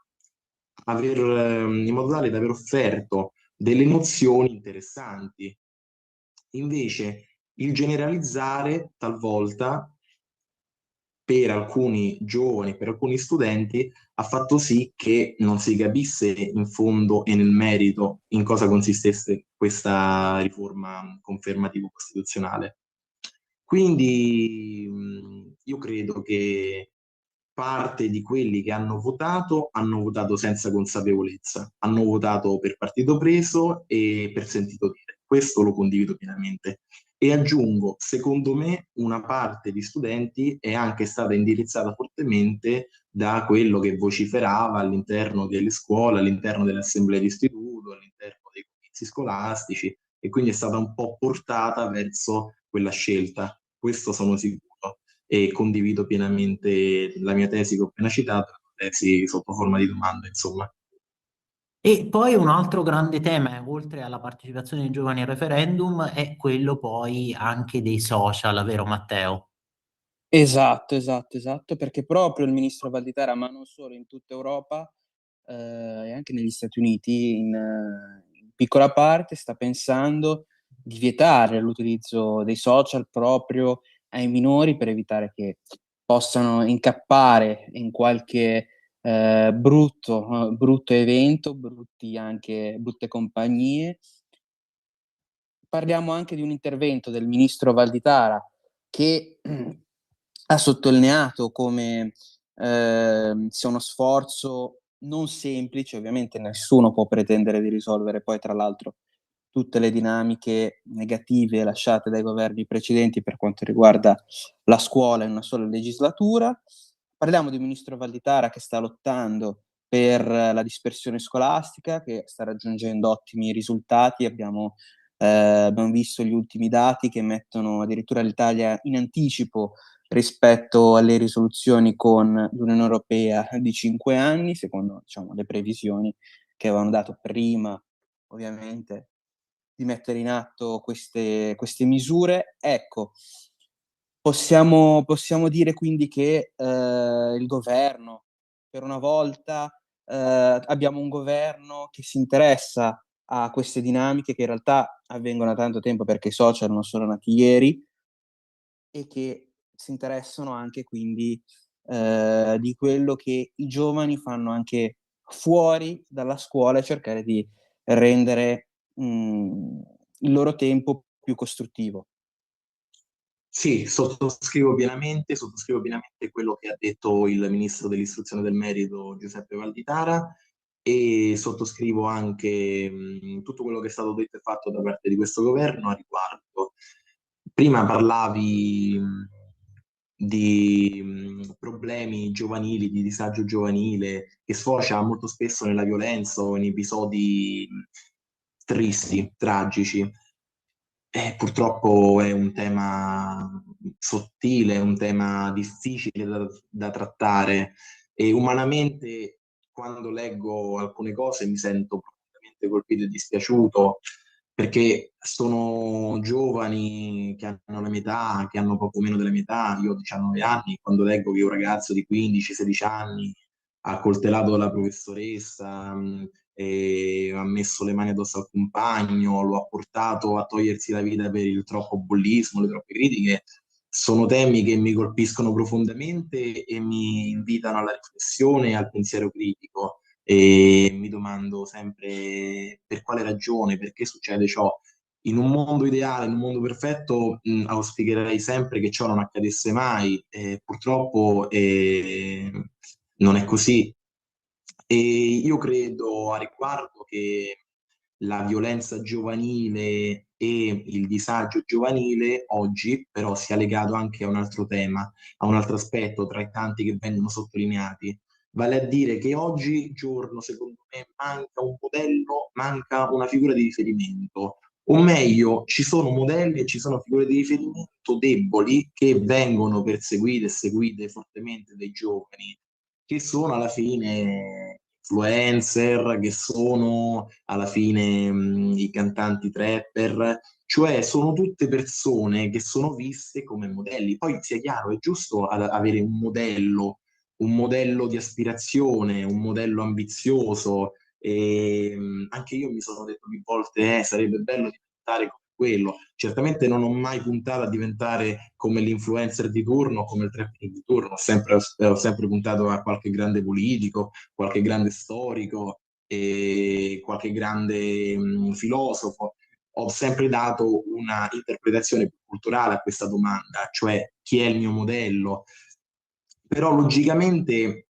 aver offerto delle nozioni interessanti. Invece il generalizzare talvolta per alcuni giovani, per alcuni studenti, ha fatto sì che non si capisse in fondo e nel merito in cosa consistesse questa riforma confermativo-costituzionale. Quindi io credo che parte di quelli che hanno votato senza consapevolezza, hanno votato per partito preso e per sentito dire. Questo lo condivido pienamente. E aggiungo, secondo me, una parte di studenti è anche stata indirizzata fortemente da quello che vociferava all'interno delle scuole, all'interno delle assemblee di istituto, all'interno dei comizi scolastici, e quindi è stata un po' portata verso quella scelta. Questo sono sicuro, e condivido pienamente la mia tesi che ho appena citato, la tesi sotto forma di domanda, insomma. E poi un altro grande tema, oltre alla partecipazione dei giovani al referendum, è quello poi anche dei social, vero Matteo? Esatto, esatto, esatto, perché proprio il ministro Valditara, ma non solo, in tutta Europa e anche negli Stati Uniti, in piccola parte, sta pensando di vietare l'utilizzo dei social proprio ai minori per evitare che possano incappare in qualche brutto evento, brutte compagnie. Parliamo anche di un intervento del ministro Valditara che ha sottolineato come sia uno sforzo non semplice. Ovviamente nessuno può pretendere di risolvere poi, tra l'altro, tutte le dinamiche negative lasciate dai governi precedenti per quanto riguarda la scuola in una sola legislatura. Parliamo di un ministro Valditara che sta lottando per la dispersione scolastica, che sta raggiungendo ottimi risultati. Abbiamo visto gli ultimi dati che mettono addirittura l'Italia in anticipo rispetto alle risoluzioni con l'Unione Europea di 5 anni, secondo, diciamo, le previsioni che avevano dato prima, ovviamente, di mettere in atto queste misure. Ecco, possiamo dire quindi che il governo, per una volta, abbiamo un governo che si interessa a queste dinamiche che in realtà avvengono da tanto tempo, perché i social non sono nati ieri, e che si interessano anche quindi di quello che i giovani fanno anche fuori dalla scuola e cercare di rendere il loro tempo più costruttivo. Sì, sottoscrivo pienamente quello che ha detto il ministro dell'istruzione del merito Giuseppe Valditara, e sottoscrivo anche tutto quello che è stato detto e fatto da parte di questo governo a riguardo. Prima parlavi di problemi giovanili, di disagio giovanile, che sfocia molto spesso nella violenza o in episodi tristi, tragici. Purtroppo è un tema sottile, è un tema difficile da trattare, e umanamente, quando leggo alcune cose, mi sento profondamente colpito e dispiaciuto, perché sono giovani che hanno la mia età, che hanno poco meno della mia età. Io ho 19 anni, quando leggo che un ragazzo di 15-16 anni ha coltellato la professoressa, e ha messo le mani addosso al compagno, lo ha portato a togliersi la vita per il troppo bullismo, le troppe critiche, sono temi che mi colpiscono profondamente e mi invitano alla riflessione e al pensiero critico. E mi domando sempre per quale ragione, perché succede ciò. In un mondo ideale, in un mondo perfetto, auspicherei sempre che ciò non accadesse mai. Purtroppo non è così. E io credo a riguardo che la violenza giovanile e il disagio giovanile oggi però sia legato anche a un altro tema, a un altro aspetto tra i tanti che vengono sottolineati. Vale a dire che oggi giorno, secondo me, manca un modello, manca una figura di riferimento. O meglio, ci sono modelli e ci sono figure di riferimento deboli che vengono perseguite e seguite fortemente dai giovani, che sono alla fine influencer, che sono alla fine i cantanti trapper, cioè sono tutte persone che sono viste come modelli. Poi sia chiaro, è giusto avere un modello di aspirazione, un modello ambizioso, E anche io mi sono detto più volte, sarebbe bello diventare come quello. Certamente non ho mai puntato a diventare come l'influencer di turno, come il trapper di turno, ho sempre puntato a qualche grande politico, qualche grande storico, e qualche grande filosofo. Ho sempre dato una interpretazione culturale a questa domanda, cioè chi è il mio modello. Però logicamente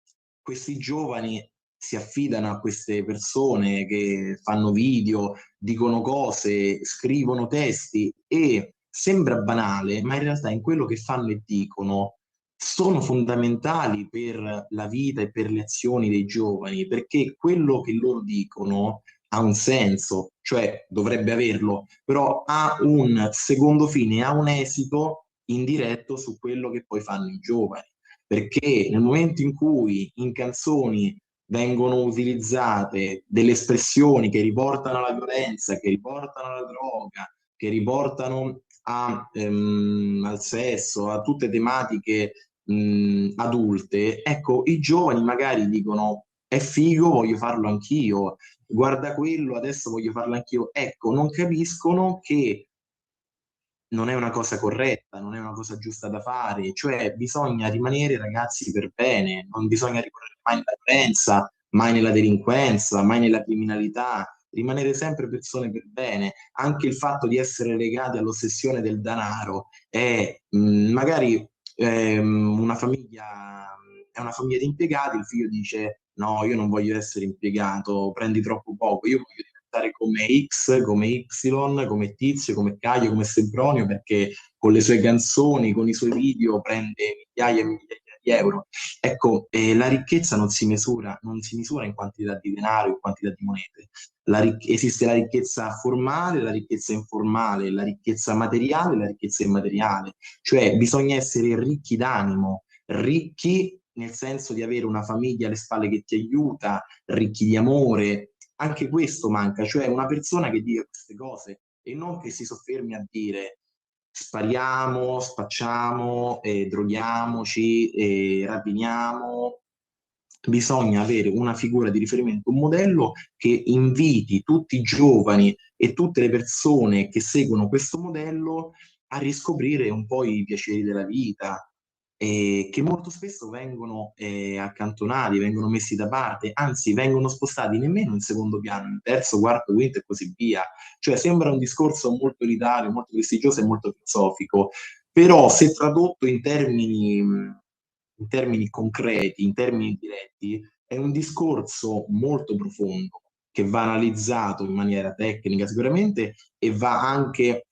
questi giovani si affidano a queste persone che fanno video, dicono cose, scrivono testi e sembra banale, ma in realtà in quello che fanno e dicono sono fondamentali per la vita e per le azioni dei giovani, perché quello che loro dicono ha un senso, cioè dovrebbe averlo, però ha un secondo fine, ha un esito indiretto su quello che poi fanno i giovani. Perché nel momento in cui in canzoni vengono utilizzate delle espressioni che riportano alla violenza, che riportano alla droga, che riportano al sesso, a tutte tematiche adulte, ecco, i giovani magari dicono è figo, voglio farlo anch'io, guarda quello, adesso voglio farlo anch'io. Ecco, non capiscono che non è una cosa corretta, non è una cosa giusta da fare, cioè bisogna rimanere ragazzi per bene, non bisogna ricorrere mai nella violenza, mai nella delinquenza, mai nella criminalità, rimanere sempre persone per bene. Anche il fatto di essere legati all'ossessione del denaro è magari è una famiglia di impiegati, il figlio dice no, io non voglio essere impiegato, prendi troppo poco, io voglio diventare come X, come Y, come Tizio, come Caio, come Sempronio, perché con le sue canzoni, con i suoi video prende migliaia e migliaia di euro. Ecco, la ricchezza non si misura in quantità di denaro, in quantità di monete. Esiste la ricchezza formale, la ricchezza informale, la ricchezza materiale e la ricchezza immateriale. Cioè bisogna essere ricchi d'animo, ricchi nel senso di avere una famiglia alle spalle che ti aiuta, ricchi di amore. Anche questo manca, cioè una persona che dica queste cose e non che si soffermi a dire spariamo, spacciamo, droghiamoci, rapiniamo. Bisogna avere una figura di riferimento, un modello che inviti tutti i giovani e tutte le persone che seguono questo modello a riscoprire un po' i piaceri della vita, che molto spesso vengono accantonati, vengono messi da parte, anzi vengono spostati nemmeno in secondo piano, in terzo, quarto, quinto e così via. Cioè sembra un discorso molto elitario, molto prestigioso e molto filosofico, però se tradotto in termini concreti, in termini diretti, è un discorso molto profondo che va analizzato in maniera tecnica sicuramente e va anche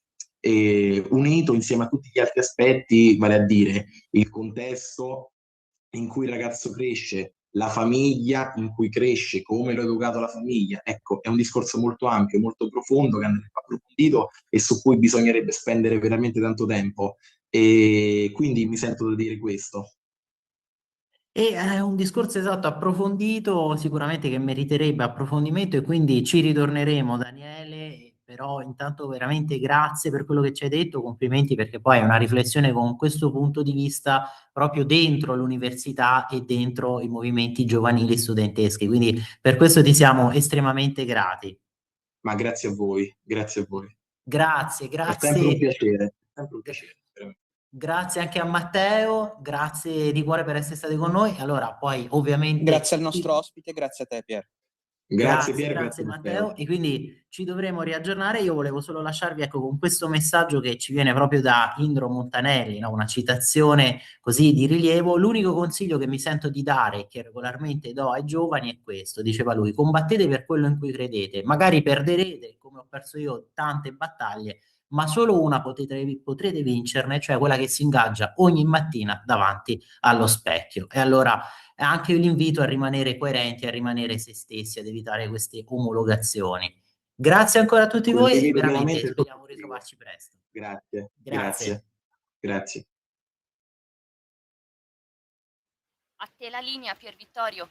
unito insieme a tutti gli altri aspetti, vale a dire il contesto in cui il ragazzo cresce, la famiglia in cui cresce, come l'ho educato la famiglia. Ecco, è un discorso molto ampio, molto profondo, che andrebbe approfondito e su cui bisognerebbe spendere veramente tanto tempo. E quindi mi sento di dire questo. E è un discorso esatto, approfondito, sicuramente che meriterebbe approfondimento e quindi ci ritorneremo, Daniele, però intanto veramente grazie per quello che ci hai detto, complimenti perché poi è una riflessione con questo punto di vista proprio dentro l'università e dentro i movimenti giovanili studenteschi, quindi per questo ti siamo estremamente grati. Ma grazie a voi, grazie a voi. Grazie, È sempre un piacere, sempre un piacere. Veramente. Grazie anche a Matteo, grazie di cuore per essere stati con noi. Allora, poi ovviamente... Grazie al nostro ospite, grazie a te Pier. Grazie Pier, grazie Matteo. E quindi ci dovremo riaggiornare. Io volevo solo lasciarvi ecco, con questo messaggio che ci viene proprio da Indro Montanelli, no? Una citazione così di rilievo. L'unico consiglio che mi sento di dare, che regolarmente do ai giovani, è questo. Diceva lui, combattete per quello in cui credete. Magari perderete, come ho perso io, tante battaglie, ma solo una potrete vincerne, cioè quella che si ingaggia ogni mattina davanti allo specchio. E allora anche l'invito a rimanere coerenti, a rimanere se stessi, ad evitare queste omologazioni. Grazie ancora a tutti voi e veramente speriamo di ritrovarci presto. Grazie. A te la linea, Pier Vittorio.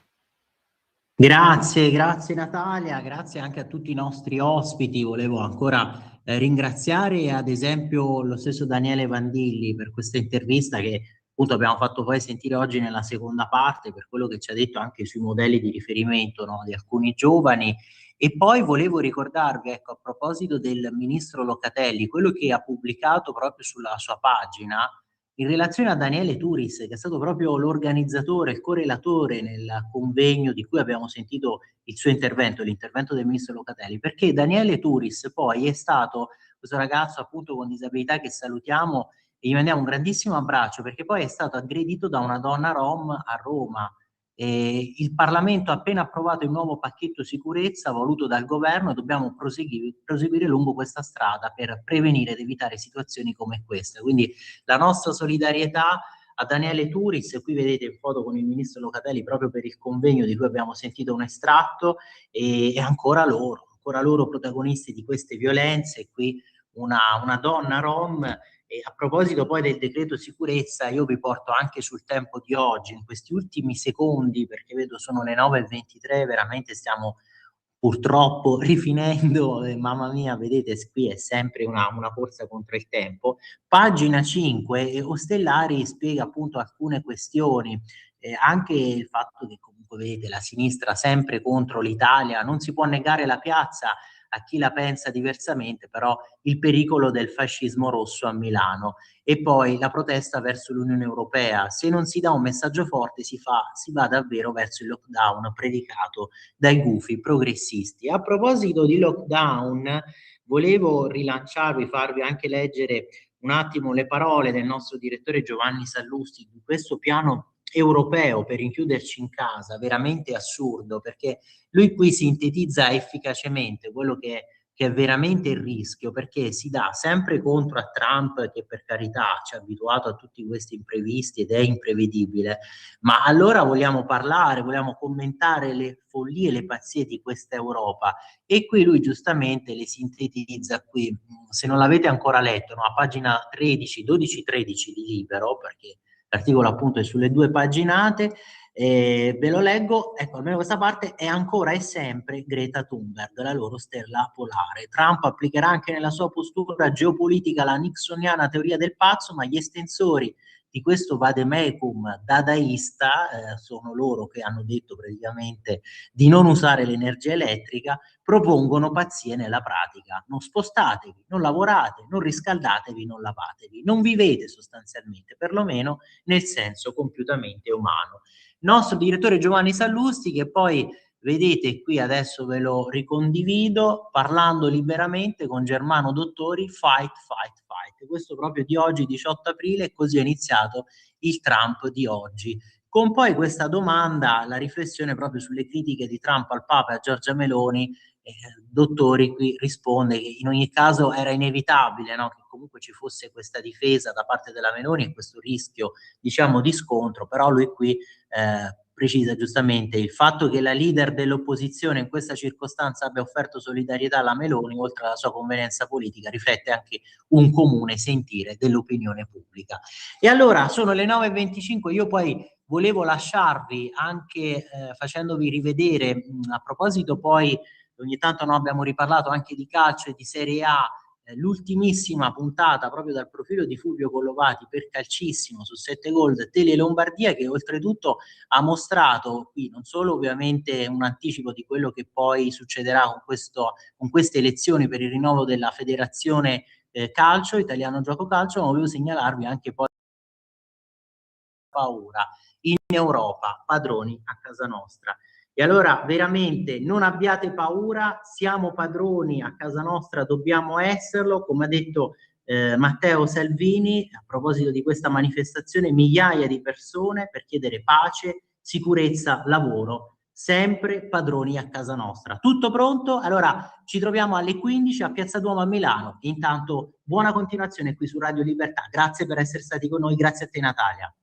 Grazie Natalia, grazie anche a tutti i nostri ospiti. Volevo ancora ringraziare ad esempio lo stesso Daniele Vandilli per questa intervista che appunto abbiamo fatto poi sentire oggi nella seconda parte, per quello che ci ha detto anche sui modelli di riferimento, no, di alcuni giovani. E poi volevo ricordarvi, ecco, a proposito del ministro Locatelli, quello che ha pubblicato proprio sulla sua pagina in relazione a Daniele Turis, che è stato proprio l'organizzatore, il correlatore nel convegno di cui abbiamo sentito il suo intervento, l'intervento del ministro Locatelli, perché Daniele Turis poi è stato questo ragazzo appunto con disabilità che salutiamo e gli mandiamo un grandissimo abbraccio, perché poi è stato aggredito da una donna rom a Roma. Il Parlamento ha appena approvato il nuovo pacchetto sicurezza voluto dal governo e dobbiamo proseguire lungo questa strada per prevenire ed evitare situazioni come queste. Quindi la nostra solidarietà a Daniele Turis, e qui vedete in foto con il ministro Locatelli proprio per il convegno di cui abbiamo sentito un estratto, e ancora loro protagonisti di queste violenze, e qui una donna rom. E a proposito poi del decreto sicurezza, io vi porto anche sul Tempo di oggi, in questi ultimi secondi, perché vedo sono le 9:23, veramente stiamo purtroppo rifinendo, mamma mia, vedete, qui è sempre una corsa contro il tempo. Pagina 5, Ostellari spiega appunto alcune questioni, anche il fatto che comunque vedete la sinistra sempre contro l'Italia, non si può negare la piazza a chi la pensa diversamente, però il pericolo del fascismo rosso a Milano. E poi la protesta verso l'Unione Europea. Se non si dà un messaggio forte si va davvero verso il lockdown predicato dai gufi progressisti. A proposito di lockdown, volevo rilanciarvi, farvi anche leggere un attimo le parole del nostro direttore Giovanni Sallusti di questo piano europeo per rinchiuderci in casa, veramente assurdo, perché lui qui sintetizza efficacemente quello che è veramente il rischio, perché si dà sempre contro a Trump, che per carità ci ha abituato a tutti questi imprevisti ed è imprevedibile, ma allora vogliamo parlare, vogliamo commentare le follie, le pazzie di questa Europa, e qui lui giustamente le sintetizza qui, se non l'avete ancora letto, no, a pagina 13, 12-13 di Libero, perché l'articolo appunto è sulle 2 paginate, ve lo leggo, ecco, almeno questa parte è ancora e sempre Greta Thunberg, la loro stella polare. Trump applicherà anche nella sua postura geopolitica la nixoniana teoria del pazzo, ma gli estensori di questo vademecum dadaista, sono loro che hanno detto praticamente di non usare l'energia elettrica, propongono pazzie nella pratica. Non spostatevi, non lavorate, non riscaldatevi, non lavatevi, non vivete sostanzialmente, perlomeno nel senso compiutamente umano. Nostro direttore Giovanni Sallusti, che poi vedete qui, adesso ve lo ricondivido, parlando liberamente con Germano Dottori, fight, fight, fight. Questo proprio di oggi, 18 aprile, così è iniziato il Trump di oggi. Con poi questa domanda, la riflessione proprio sulle critiche di Trump al Papa e a Giorgia Meloni, Dottori qui risponde che in ogni caso era inevitabile, no, che comunque ci fosse questa difesa da parte della Meloni e questo rischio, diciamo, di scontro, però lui qui precisa giustamente il fatto che la leader dell'opposizione in questa circostanza abbia offerto solidarietà alla Meloni, oltre alla sua convenienza politica, riflette anche un comune sentire dell'opinione pubblica. E allora sono le 9:25, io poi volevo lasciarvi anche facendovi rivedere, a proposito poi ogni tanto noi abbiamo riparlato anche di calcio e di Serie A, l'ultimissima puntata proprio dal profilo di Fulvio Collovati per Calcissimo su 7 Gold Tele Lombardia, che oltretutto ha mostrato qui non solo ovviamente un anticipo di quello che poi succederà con queste elezioni per il rinnovo della federazione calcio, italiano gioco calcio, ma volevo segnalarvi anche poi paura in Europa, padroni a casa nostra. E allora veramente non abbiate paura, siamo padroni a casa nostra, dobbiamo esserlo, come ha detto Matteo Salvini a proposito di questa manifestazione, migliaia di persone per chiedere pace, sicurezza, lavoro, sempre padroni a casa nostra. Tutto pronto? Allora ci troviamo alle 15 a Piazza Duomo a Milano. Intanto buona continuazione qui su Radio Libertà, grazie per essere stati con noi, grazie a te Natalia.